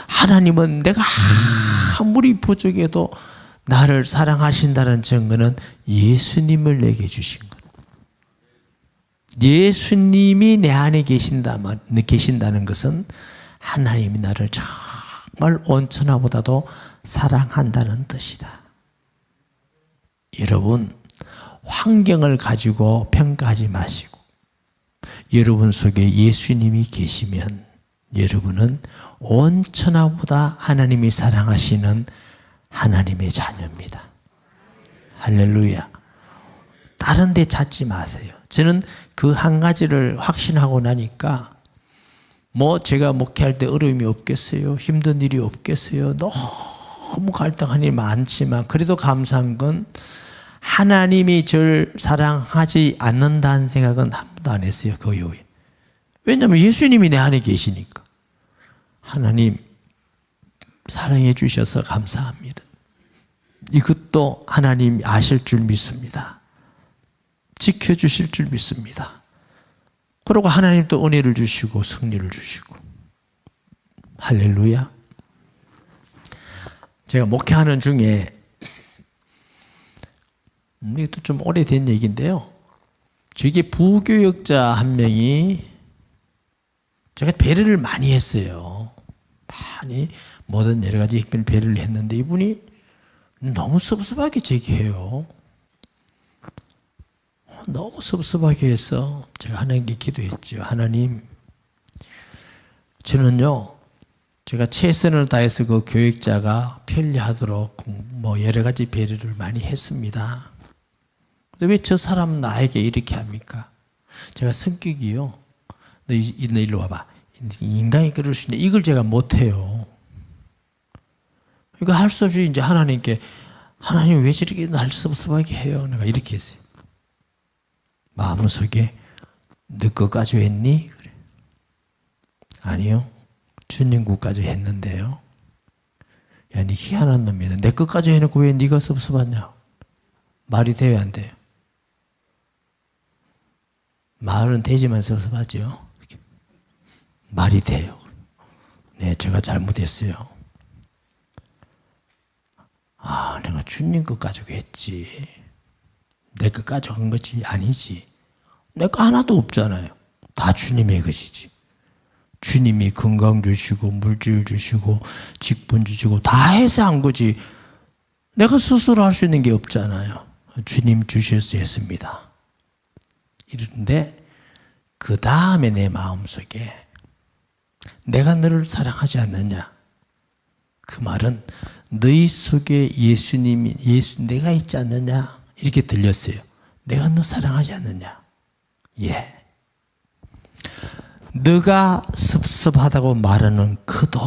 하나님은 내가 아무리 부족해도 나를 사랑하신다는 증거는 예수님을 내게 주신 것. 예수님이 내 안에 계신다는 것은 하나님이 나를 정말 온천하보다도 사랑한다는 뜻이다. 여러분, 환경을 가지고 평가하지 마시고 여러분 속에 예수님이 계시면 여러분은 온천하보다 하나님이 사랑하시는 하나님의 자녀입니다. 할렐루야. 다른 데 찾지 마세요. 저는 그 한 가지를 확신하고 나니까 제가 목회할 때 어려움이 없겠어요? 힘든 일이 없겠어요? 너무 갈등한 일이 많지만 그래도 감사한 건 하나님이 저를 사랑하지 않는다는 생각은 한 번도 안 했어요. 그 이후에. 왜냐하면 예수님이 내 안에 계시니까. 하나님 사랑해 주셔서 감사합니다. 이것도 하나님 아실 줄 믿습니다. 지켜주실 줄 믿습니다. 그리고 하나님 또 은혜를 주시고 승리를 주시고. 할렐루야. 제가 목회하는 중에 이것도 좀 오래된 얘기인데요. 저게 부교역자 한 명이 제가 배려를 많이 했어요. 많이 모든 여러 가지 배려를 했는데 이분이 너무 섭섭하게 제기해요. 너무 섭섭하게 해서 제가 하나님께 기도했죠. 하나님, 저는요, 제가 최선을 다해서 그 교육자가 편리하도록 여러 가지 배려를 많이 했습니다. 근데 왜 저 사람 나에게 이렇게 합니까? 제가 성격이요. 너 일로 와봐. 인간이 그럴 수 있는데 이걸 제가 못해요. 이거 할 수 없이 이제 하나님께 하나님 왜 저렇게 날 섭섭하게 해요? 내가 이렇게 했어요. 마음속에 너 것까지 했니? 그래. 아니요. 주님 것까지 했는데요. 야, 니 희한한 놈이네. 내 것까지 해놓고 왜 네가 섭섭하냐? 말이 돼요, 안 돼요? 말은 되지만 섭섭하죠. 말이 돼요. 네, 제가 잘못했어요. 내가 주님 것 가지고 했지. 내 것 가지고 한 거지 아니지. 내 거 하나도 없잖아요. 다 주님의 것이지. 주님이 건강 주시고 물질 주시고 직분 주시고 다 해서 한 거지. 내가 스스로 할 수 있는 게 없잖아요. 주님 주셔서 했습니다. 이런데 그 다음에 내 마음속에 내가 너를 사랑하지 않느냐? 그 말은 너희 속에 내가 있지 않느냐? 이렇게 들렸어요. 내가 너 사랑하지 않느냐? 예. 너가 섭섭하다고 말하는 그도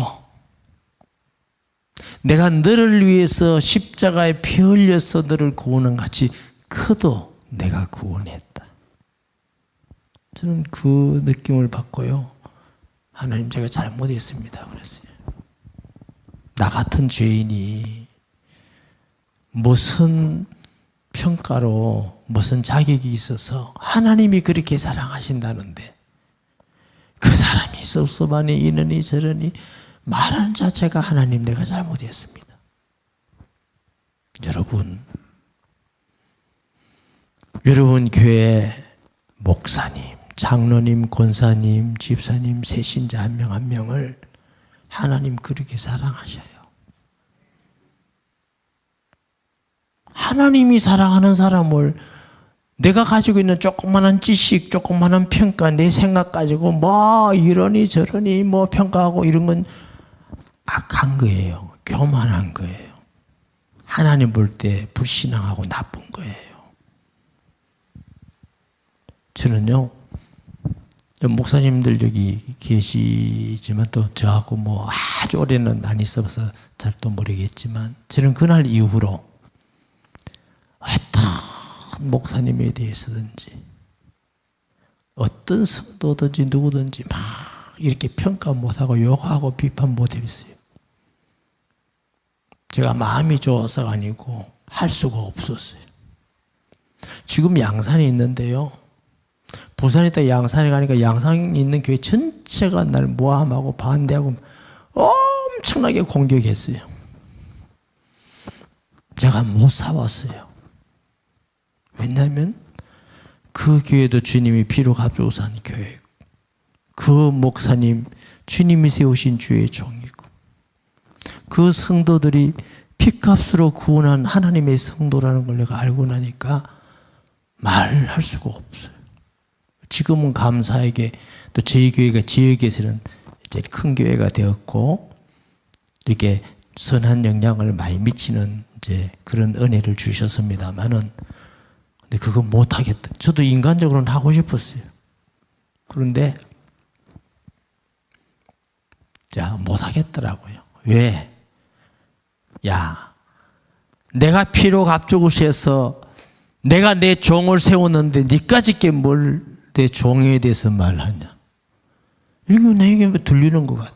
내가 너를 위해서 십자가에 피 흘려서 너를 구원한 같이 그도 내가 구원했다. 저는 그 느낌을 받고요. 하나님 제가 잘못했습니다. 그랬어요. 나 같은 죄인이 무슨 평가로 무슨 자격이 있어서 하나님이 그렇게 사랑하신다는데 그 사람이 섭섭하니 이러니 저러니 말하는 자체가 하나님 내가 잘못했습니다. 여러분 교회 목사님, 장로님, 권사님, 집사님, 새신자 한 명 한 명을 하나님 그렇게 사랑하셔요. 하나님이 사랑하는 사람을 내가 가지고 있는 조그마한 지식, 조그마한 평가, 내 생각 가지고 이러니 저러니 평가하고 이런 건 악한 거예요. 교만한 거예요. 하나님 볼 때 불신앙하고 나쁜 거예요. 저는요, 목사님들 여기 계시지만 또 저하고 아주 오래는 안 있어서 잘 또 모르겠지만 저는 그날 이후로 어떤 목사님에 대해서든지 어떤 성도든지 누구든지 막 이렇게 평가 못하고 욕하고 비판 못했어요. 제가 마음이 좋아서가 아니고 할 수가 없었어요. 지금 양산에 있는데요. 부산에 있다 양산에 가니까 양산에 있는 교회 전체가 날 모함하고 반대하고 엄청나게 공격했어요. 제가 못 싸웠어요. 왜냐하면 그 교회도 주님이 피로 값주고 산 교회고 그 목사님 주님이 세우신 주의 종이고 그 성도들이 피값으로 구원한 하나님의 성도라는 걸 내가 알고 나니까 말할 수가 없어요. 지금은 감사하게 또 저희 교회가 지역에서는 이제 큰 교회가 되었고 이렇게 선한 영향을 많이 미치는 이제 그런 은혜를 주셨습니다만은 근데 그거 못하겠다. 저도 인간적으로는 하고 싶었어요. 그런데 자 못하겠더라고요. 왜? 야, 내가 피로 값주고서 내가 내 종을 세웠는데 니까짓게 뭘 내 종에 대해서 말하냐? 이게 내게 들리는 것 같아.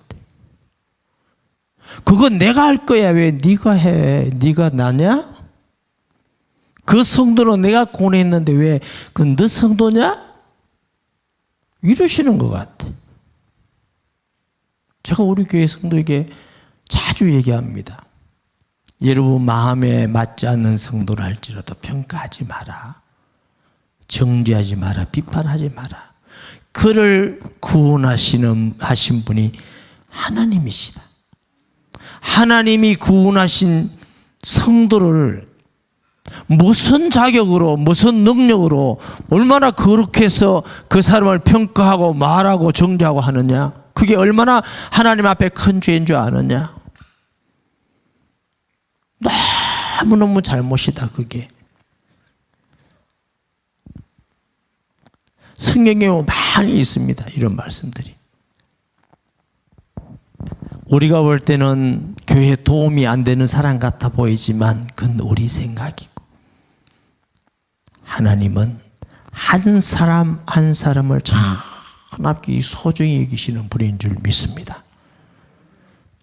그건 내가 할 거야. 왜 네가 해? 네가 나냐? 그 성도는 내가 고뇌했는데 왜 그건 너 성도냐? 이러시는 것 같아. 제가 우리 교회 성도에게 자주 얘기합니다. 여러분 마음에 맞지 않는 성도를 할지라도 평가하지 마라. 정죄하지 마라. 비판하지 마라. 그를 하신 분이 하나님이시다. 하나님이 구원하신 성도를 무슨 자격으로 무슨 능력으로 얼마나 그렇게 해서 그 사람을 평가하고 말하고 정죄하고 하느냐. 그게 얼마나 하나님 앞에 큰 죄인 줄 아느냐. 너무너무 잘못이다 그게. 성경에 많이 있습니다. 이런 말씀들이. 우리가 볼 때는 교회에 도움이 안 되는 사람 같아 보이지만 그건 우리 생각이고 하나님은 한 사람 한 사람을 참납게 소중히 여기시는 분인 줄 믿습니다.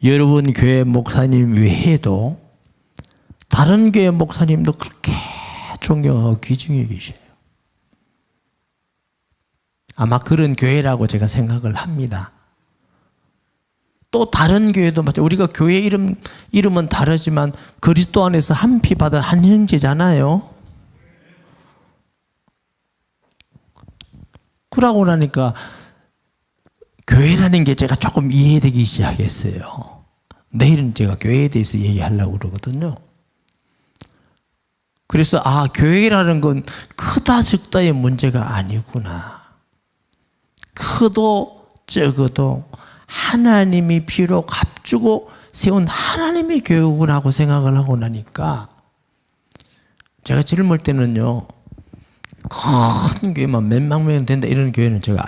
여러분 교회 목사님 외에도 다른 교회 목사님도 그렇게 존경하고 귀중히 여기셔요. 아마 그런 교회라고 제가 생각을 합니다. 또 다른 교회도 마찬가지. 우리가 교회 이름은 다르지만 그리스도 안에서 한 피 받은 한 형제잖아요. 그러고 나니까 교회라는 게 제가 조금 이해되기 시작했어요. 내일은 제가 교회에 대해서 얘기하려고 그러거든요. 그래서 교회라는 건 크다 적다의 문제가 아니구나. 크도 적어도 하나님이 피로 값주고 세운 하나님의 교회구나라고 생각을 하고 나니까 제가 젊을 때는요. 큰 교회만 몇만 명 된다 이런 교회는 제가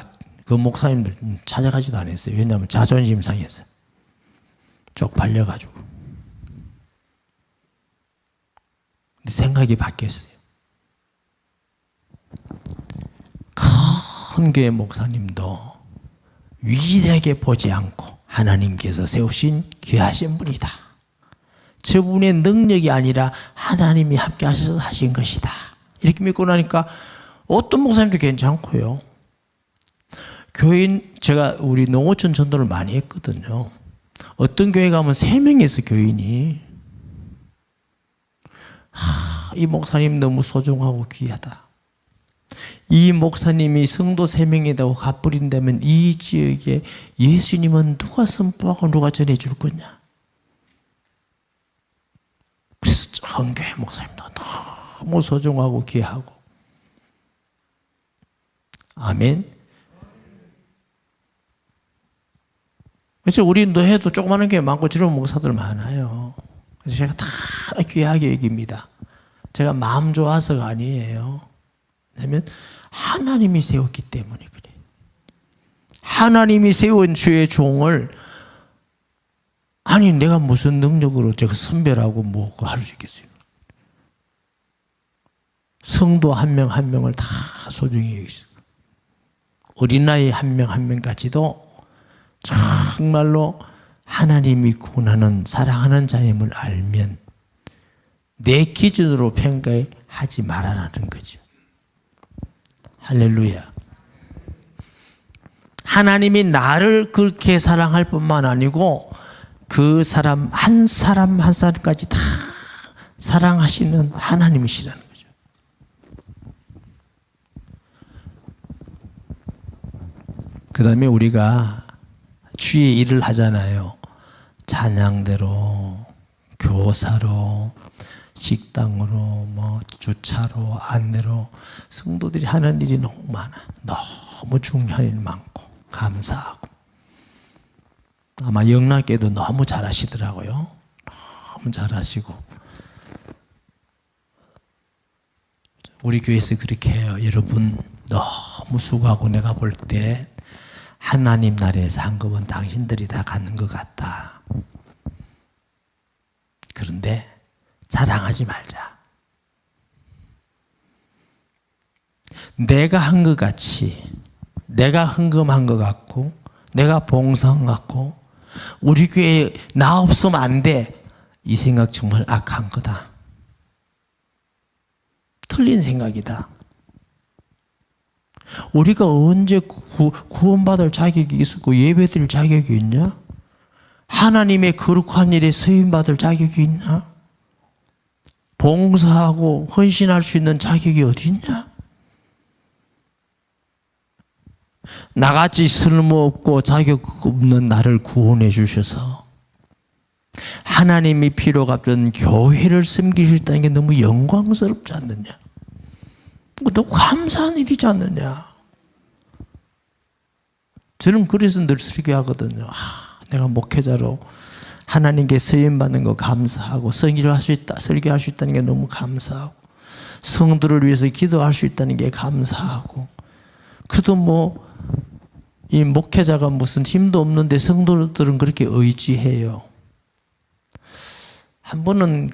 그 목사님들 찾아가지도 않았어요. 왜냐하면 자존심 상해서 쪽팔려가지고. 근데 생각이 바뀌었어요. 큰 교회 목사님도 위대하게 보지 않고 하나님께서 세우신 귀하신 분이다. 저분의 능력이 아니라 하나님이 함께 하셔서 하신 것이다. 이렇게 믿고 나니까 어떤 목사님도 괜찮고요. 교인, 제가 우리 농어촌 전도를 많이 했거든요. 어떤 교회 가면 3명이서 교인이 이 목사님 너무 소중하고 귀하다. 이 목사님이 성도 3명이라고 갚으린다면 이 지역에 예수님은 누가 선포하고 누가 전해줄 거냐. 그래서 전교회 목사님도 너무 소중하고 귀하고. 아멘. 그래서 우리 노회도 조그마한 게 많고 저런 목사들 많아요. 그래서 제가 다 귀하게 여깁니다. 제가 마음 좋아서가 아니에요. 왜냐하면 하나님이 세웠기 때문에 그래. 하나님이 세운 주의 종을 아니 내가 무슨 능력으로 제가 선별하고 뭐 할 수 있겠어요. 성도 한 명 한 명을 다 소중히 여기시고 어린아이 한 명 한 명까지도 정말로 하나님이 구원하는 사랑하는 자임을 알면 내 기준으로 평가하지 말아라는 거죠. 할렐루야. 하나님이 나를 그렇게 사랑할 뿐만 아니고 그 사람 한 사람까지 다 사랑하시는 하나님이시라는 거죠. 그 다음에 우리가 주의 일을 하잖아요. 찬양대로, 교사로, 식당으로, 주차로, 안내로 성도들이 하는 일이 너무 많아. 너무 중요한 일 많고 감사하고. 아마 영락교도 너무 잘하시더라고요. 너무 잘하시고. 우리 교회에서 그렇게 해요. 여러분 너무 수고하고 내가 볼 때 하나님 나라의 상급은 당신들이 다 갖는 것 같다. 그런데 자랑하지 말자. 내가 한 것 같이, 내가 헌금한 것 같고, 내가 봉사한 것 같고, 우리 교회에 나 없으면 안 돼. 이 생각 정말 악한 거다. 틀린 생각이다. 우리가 언제 구원받을 자격이 있었고 예배드릴 자격이 있냐? 하나님의 거룩한 일에 쓰임받을 자격이 있나? 봉사하고 헌신할 수 있는 자격이 어디 있냐? 나같이 쓸모없고 자격 없는 나를 구원해 주셔서 하나님이 피로 갚은 교회를 섬길 수 있다는 게 너무 영광스럽지 않느냐? 너무 감사한 일이지 않느냐? 저는 그래서 늘 설교하거든요. 내가 목회자로 하나님께 쓰임받는 거 감사하고 설교할 수 있다는 게 너무 감사하고 성도를 위해서 기도할 수 있다는 게 감사하고 그래도 이 목회자가 무슨 힘도 없는데 성도들은 그렇게 의지해요. 한 번은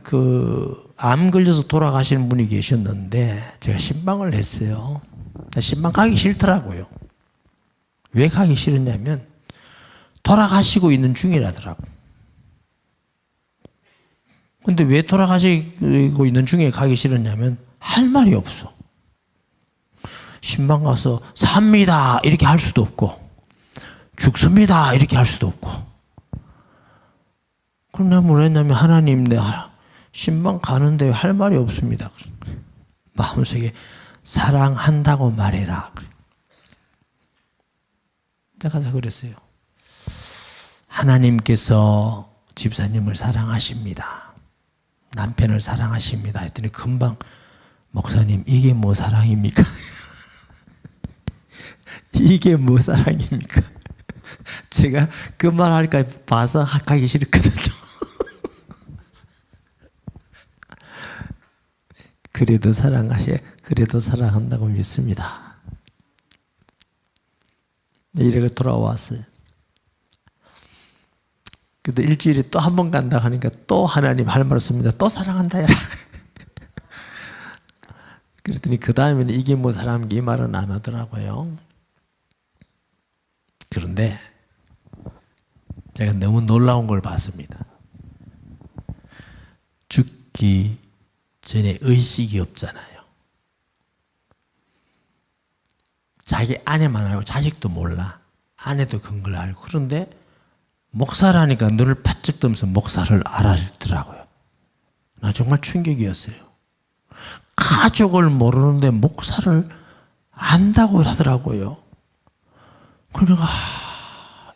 암 걸려서 돌아가시는 분이 계셨는데 제가 신방을 했어요. 신방 가기 싫더라고요. 왜 가기 싫었냐면 돌아가시고 있는 중이라더라고. 근데 왜 돌아가시고 있는 중에 가기 싫었냐면 할 말이 없어. 신방 가서 삽니다 이렇게 할 수도 없고 죽습니다 이렇게 할 수도 없고. 그럼 내가 뭘 했냐면 하나님 내가 신방 가는데 할 말이 없습니다. 마음속에 사랑한다고 말해라. 내가 가서 그랬어요. 하나님께서 집사님을 사랑하십니다. 남편을 사랑하십니다. 했더니 금방 목사님 이게 뭐 사랑입니까? 이게 뭐 사랑입니까? 제가 그 말 할까 봐서 가기 싫었거든요. 그래도 사랑한다고 믿습니다. 이렇게 돌아왔어요. 그래도 일주일에 또 한 번 간다 하니까 또 하나님 할 말 없습니다. 또 사랑한다 해라. 그랬더니 그 다음에는 이게 뭐 사랑인가 이 말은 안 하더라고요. 그런데 제가 너무 놀라운 걸 봤습니다. 죽기 전에 의식이 없잖아요. 자기 아내만 알고 자식도 몰라. 아내도 그런 걸 알고. 그런데 목사라니까 눈을 바짝 뜨면서 목사를 알아듣더라고요. 나 정말 충격이었어요. 가족을 모르는데 목사를 안다고 하더라고요. 그러니까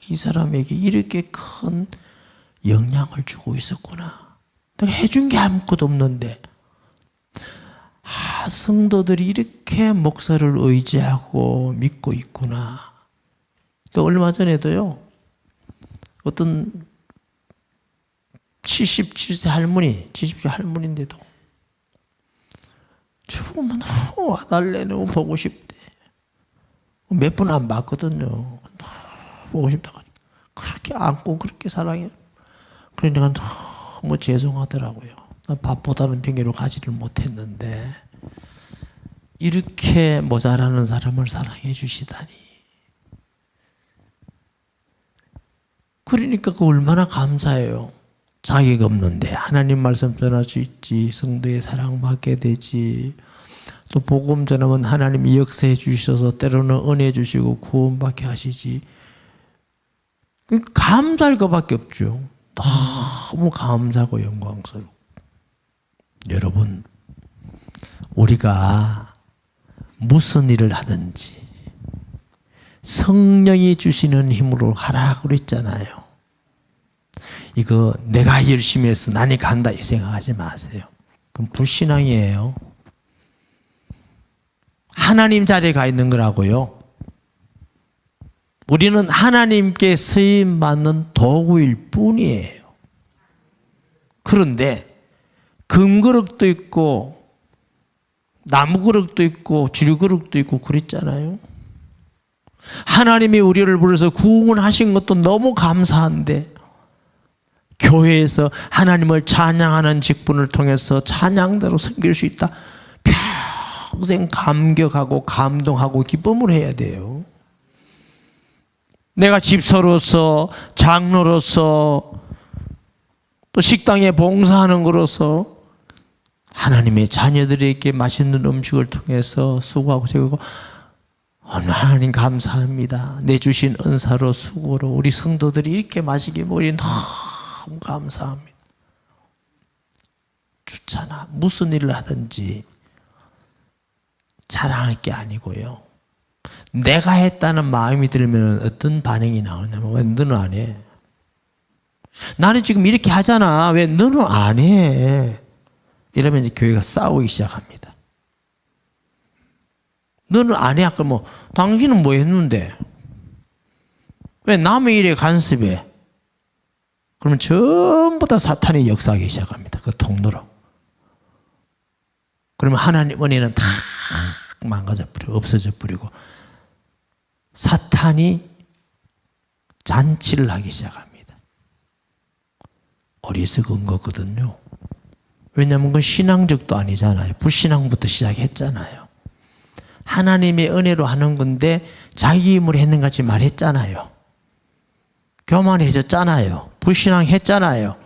이 사람에게 이렇게 큰 영향을 주고 있었구나. 내가 해준 게 아무것도 없는데 성도들이 이렇게 목사를 의지하고 믿고 있구나. 또 얼마 전에도요. 어떤 77세 할머니, 70세 할머니인데도 죽으면 너무 와달래, 너무 보고 싶대. 몇 번 안 봤거든요. 너무 보고 싶다고 하니까. 그렇게 안고 그렇게 사랑해요. 그러니까 너무 죄송하더라고요. 밥보다는 핑계로 가지를 못했는데 이렇게 모자라는 사람을 사랑해 주시다니. 그러니까 그 얼마나 감사해요. 자격 없는데 하나님 말씀 전할 수 있지, 성도의 사랑받게 되지, 또 복음 전하면 하나님이 역사해 주셔서 때로는 은혜 주시고 구원받게 하시지. 감사할 것밖에 없죠. 너무 감사하고 영광스럽고. 여러분, 우리가 무슨 일을 하든지 성령이 주시는 힘으로 하라고 그랬잖아요. 이거 내가 열심히 해서 나니까 한다 이 생각하지 마세요. 그럼 불신앙이에요. 하나님 자리에 가 있는 거라고요. 우리는 하나님께 쓰임받는 도구일 뿐이에요. 그런데 금그릇도 있고 나무그릇도 있고 질그릇도 있고 그랬잖아요. 하나님이 우리를 불러서 구원하신 것도 너무 감사한데 교회에서 하나님을 찬양하는 직분을 통해서 찬양대로 섬길 수 있다. 평생 감격하고 감동하고 기쁨을 해야 돼요. 내가 집사로서 장로로서 또 식당에 봉사하는 거로서 하나님의 자녀들에게 맛있는 음식을 통해서 수고하고 제고 하나님 감사합니다. 내주신 은사로 수고로 우리 성도들이 이렇게 맛있게 먹으니 너무 감사합니다. 좋잖아. 무슨 일을 하든지 자랑할 게 아니고요. 내가 했다는 마음이 들면 어떤 반응이 나오냐면 왜 너는 안 해? 나는 지금 이렇게 하잖아. 왜 너는 안 해? 이러면 이제 교회가 싸우기 시작합니다. 너는 안 해? 아까 뭐 당신은 뭐 했는데? 왜 남의 일에 간섭해? 그러면 전부 다 사탄이 역사하기 시작합니다. 그 통로로. 그러면 하나님 은혜는 다 망가져 버리고 없어져 버리고 사탄이 잔치를 하기 시작합니다. 어리석은 거거든요. 왜냐하면 그건 신앙적도 아니잖아요. 불신앙부터 시작했잖아요. 하나님의 은혜로 하는 건데 자기 힘으로 했는 같이 말했잖아요. 교만해졌잖아요. 불신앙했잖아요.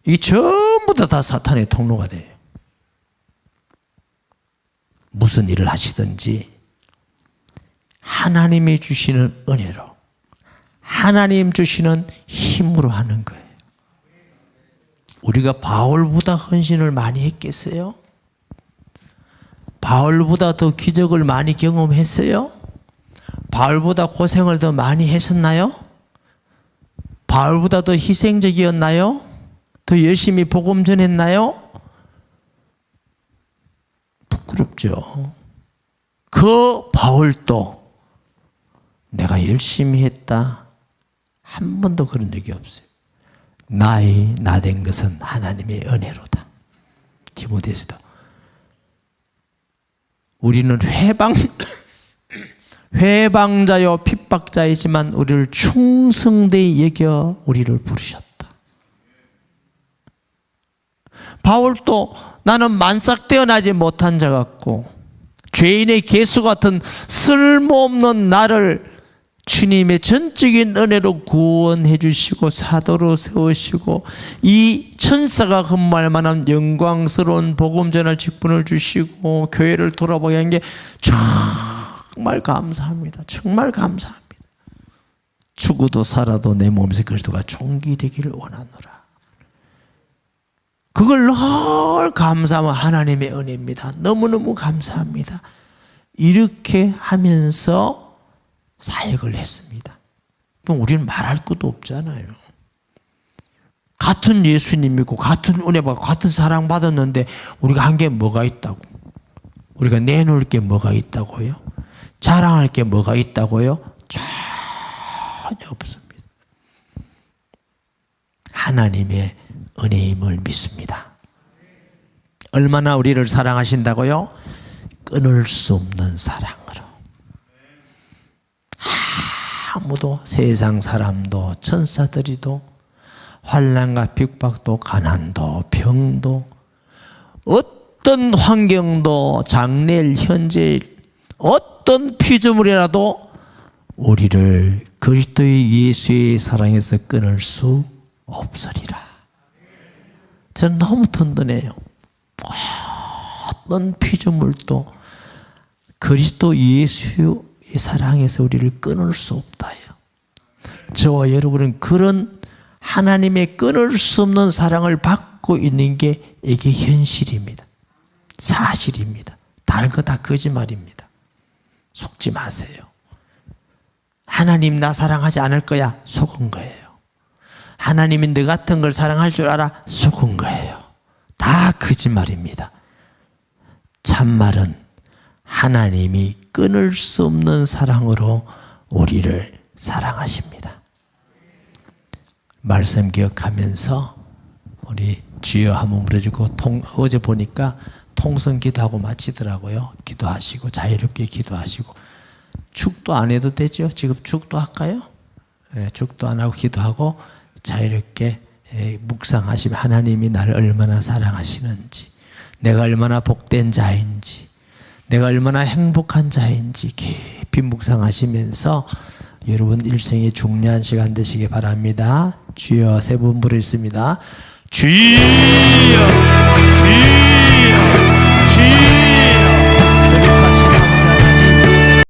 이게 전부 다 사탄의 통로가 돼요. 무슨 일을 하시든지 하나님이 주시는 은혜로 하나님 주시는 힘으로 하는 거예요. 우리가 바울보다 헌신을 많이 했겠어요? 바울보다 더 기적을 많이 경험했어요? 바울보다 고생을 더 많이 했었나요? 바울보다 더 희생적이었나요? 더 열심히 복음 전했나요? 부끄럽죠. 그 바울도 내가 열심히 했다 한 번도 그런 적이 없어요. 나된 것은 하나님의 은혜로다. 디모데서도 우리는 회방자요 핍박자이지만 우리를 충성되이 여겨 우리를 부르셨다. 바울도 나는 만삭되어나지 못한 자 같고 죄인의 개수 같은 쓸모없는 나를 주님의 전적인 은혜로 구원해 주시고 사도로 세우시고 이 천사가 근무할 만한 영광스러운 복음 전할 직분을 주시고 교회를 돌아보게 한 게 정말 감사합니다. 정말 감사합니다. 죽어도 살아도 내 몸에서 그리스도가 존귀되기를 원하노라. 그걸 늘 감사하면 하나님의 은혜입니다. 너무너무 감사합니다. 이렇게 하면서 사역을 했습니다. 그럼 우리는 말할 것도 없잖아요. 같은 예수님 믿고 같은 은혜 받고 같은 사랑 받았는데 우리가 한 게 뭐가 있다고? 우리가 내놓을 게 뭐가 있다고요? 자랑할 게 뭐가 있다고요? 전혀 없습니다. 하나님의 은혜임을 믿습니다. 얼마나 우리를 사랑하신다고요? 끊을 수 없는 사랑으로. 아무도 세상 사람도 천사들이도 환난과 핍박도 가난도 병도 어떤 환경도 장래일 현재일 어떤 피조물이라도 우리를 그리스도의 예수의 사랑에서 끊을 수 없으리라. 저는 너무 든든해요. 어떤 피조물도 그리스도 예수의 사랑에서 우리를 끊을 수 없다요. 저와 여러분은 그런 하나님의 끊을 수 없는 사랑을 받고 있는 게 이게 현실입니다. 사실입니다. 다른 거 다 거짓말입니다. 속지 마세요. 하나님 나 사랑하지 않을 거야. 속은 거예요. 하나님이 너 같은 걸 사랑할 줄 알아. 속은 거예요. 다 거짓말입니다. 참말은 하나님이 끊을 수 없는 사랑으로 우리를 사랑하십니다. 말씀 기억하면서 우리 주여 한번 부르시고 어제 보니까 통성 기도하고 마치더라고요. 기도하시고 자유롭게 기도하시고 축도 안 해도 되죠? 지금 축도 할까요? 네, 축도 안 하고 기도하고 자유롭게 묵상하시면 하나님이 나를 얼마나 사랑하시는지, 내가 얼마나 복된 자인지, 내가 얼마나 행복한 자인지 깊이 묵상하시면서 여러분 일생의 중요한 시간 되시기 바랍니다. 주여 세 번 부르겠습니다. 주여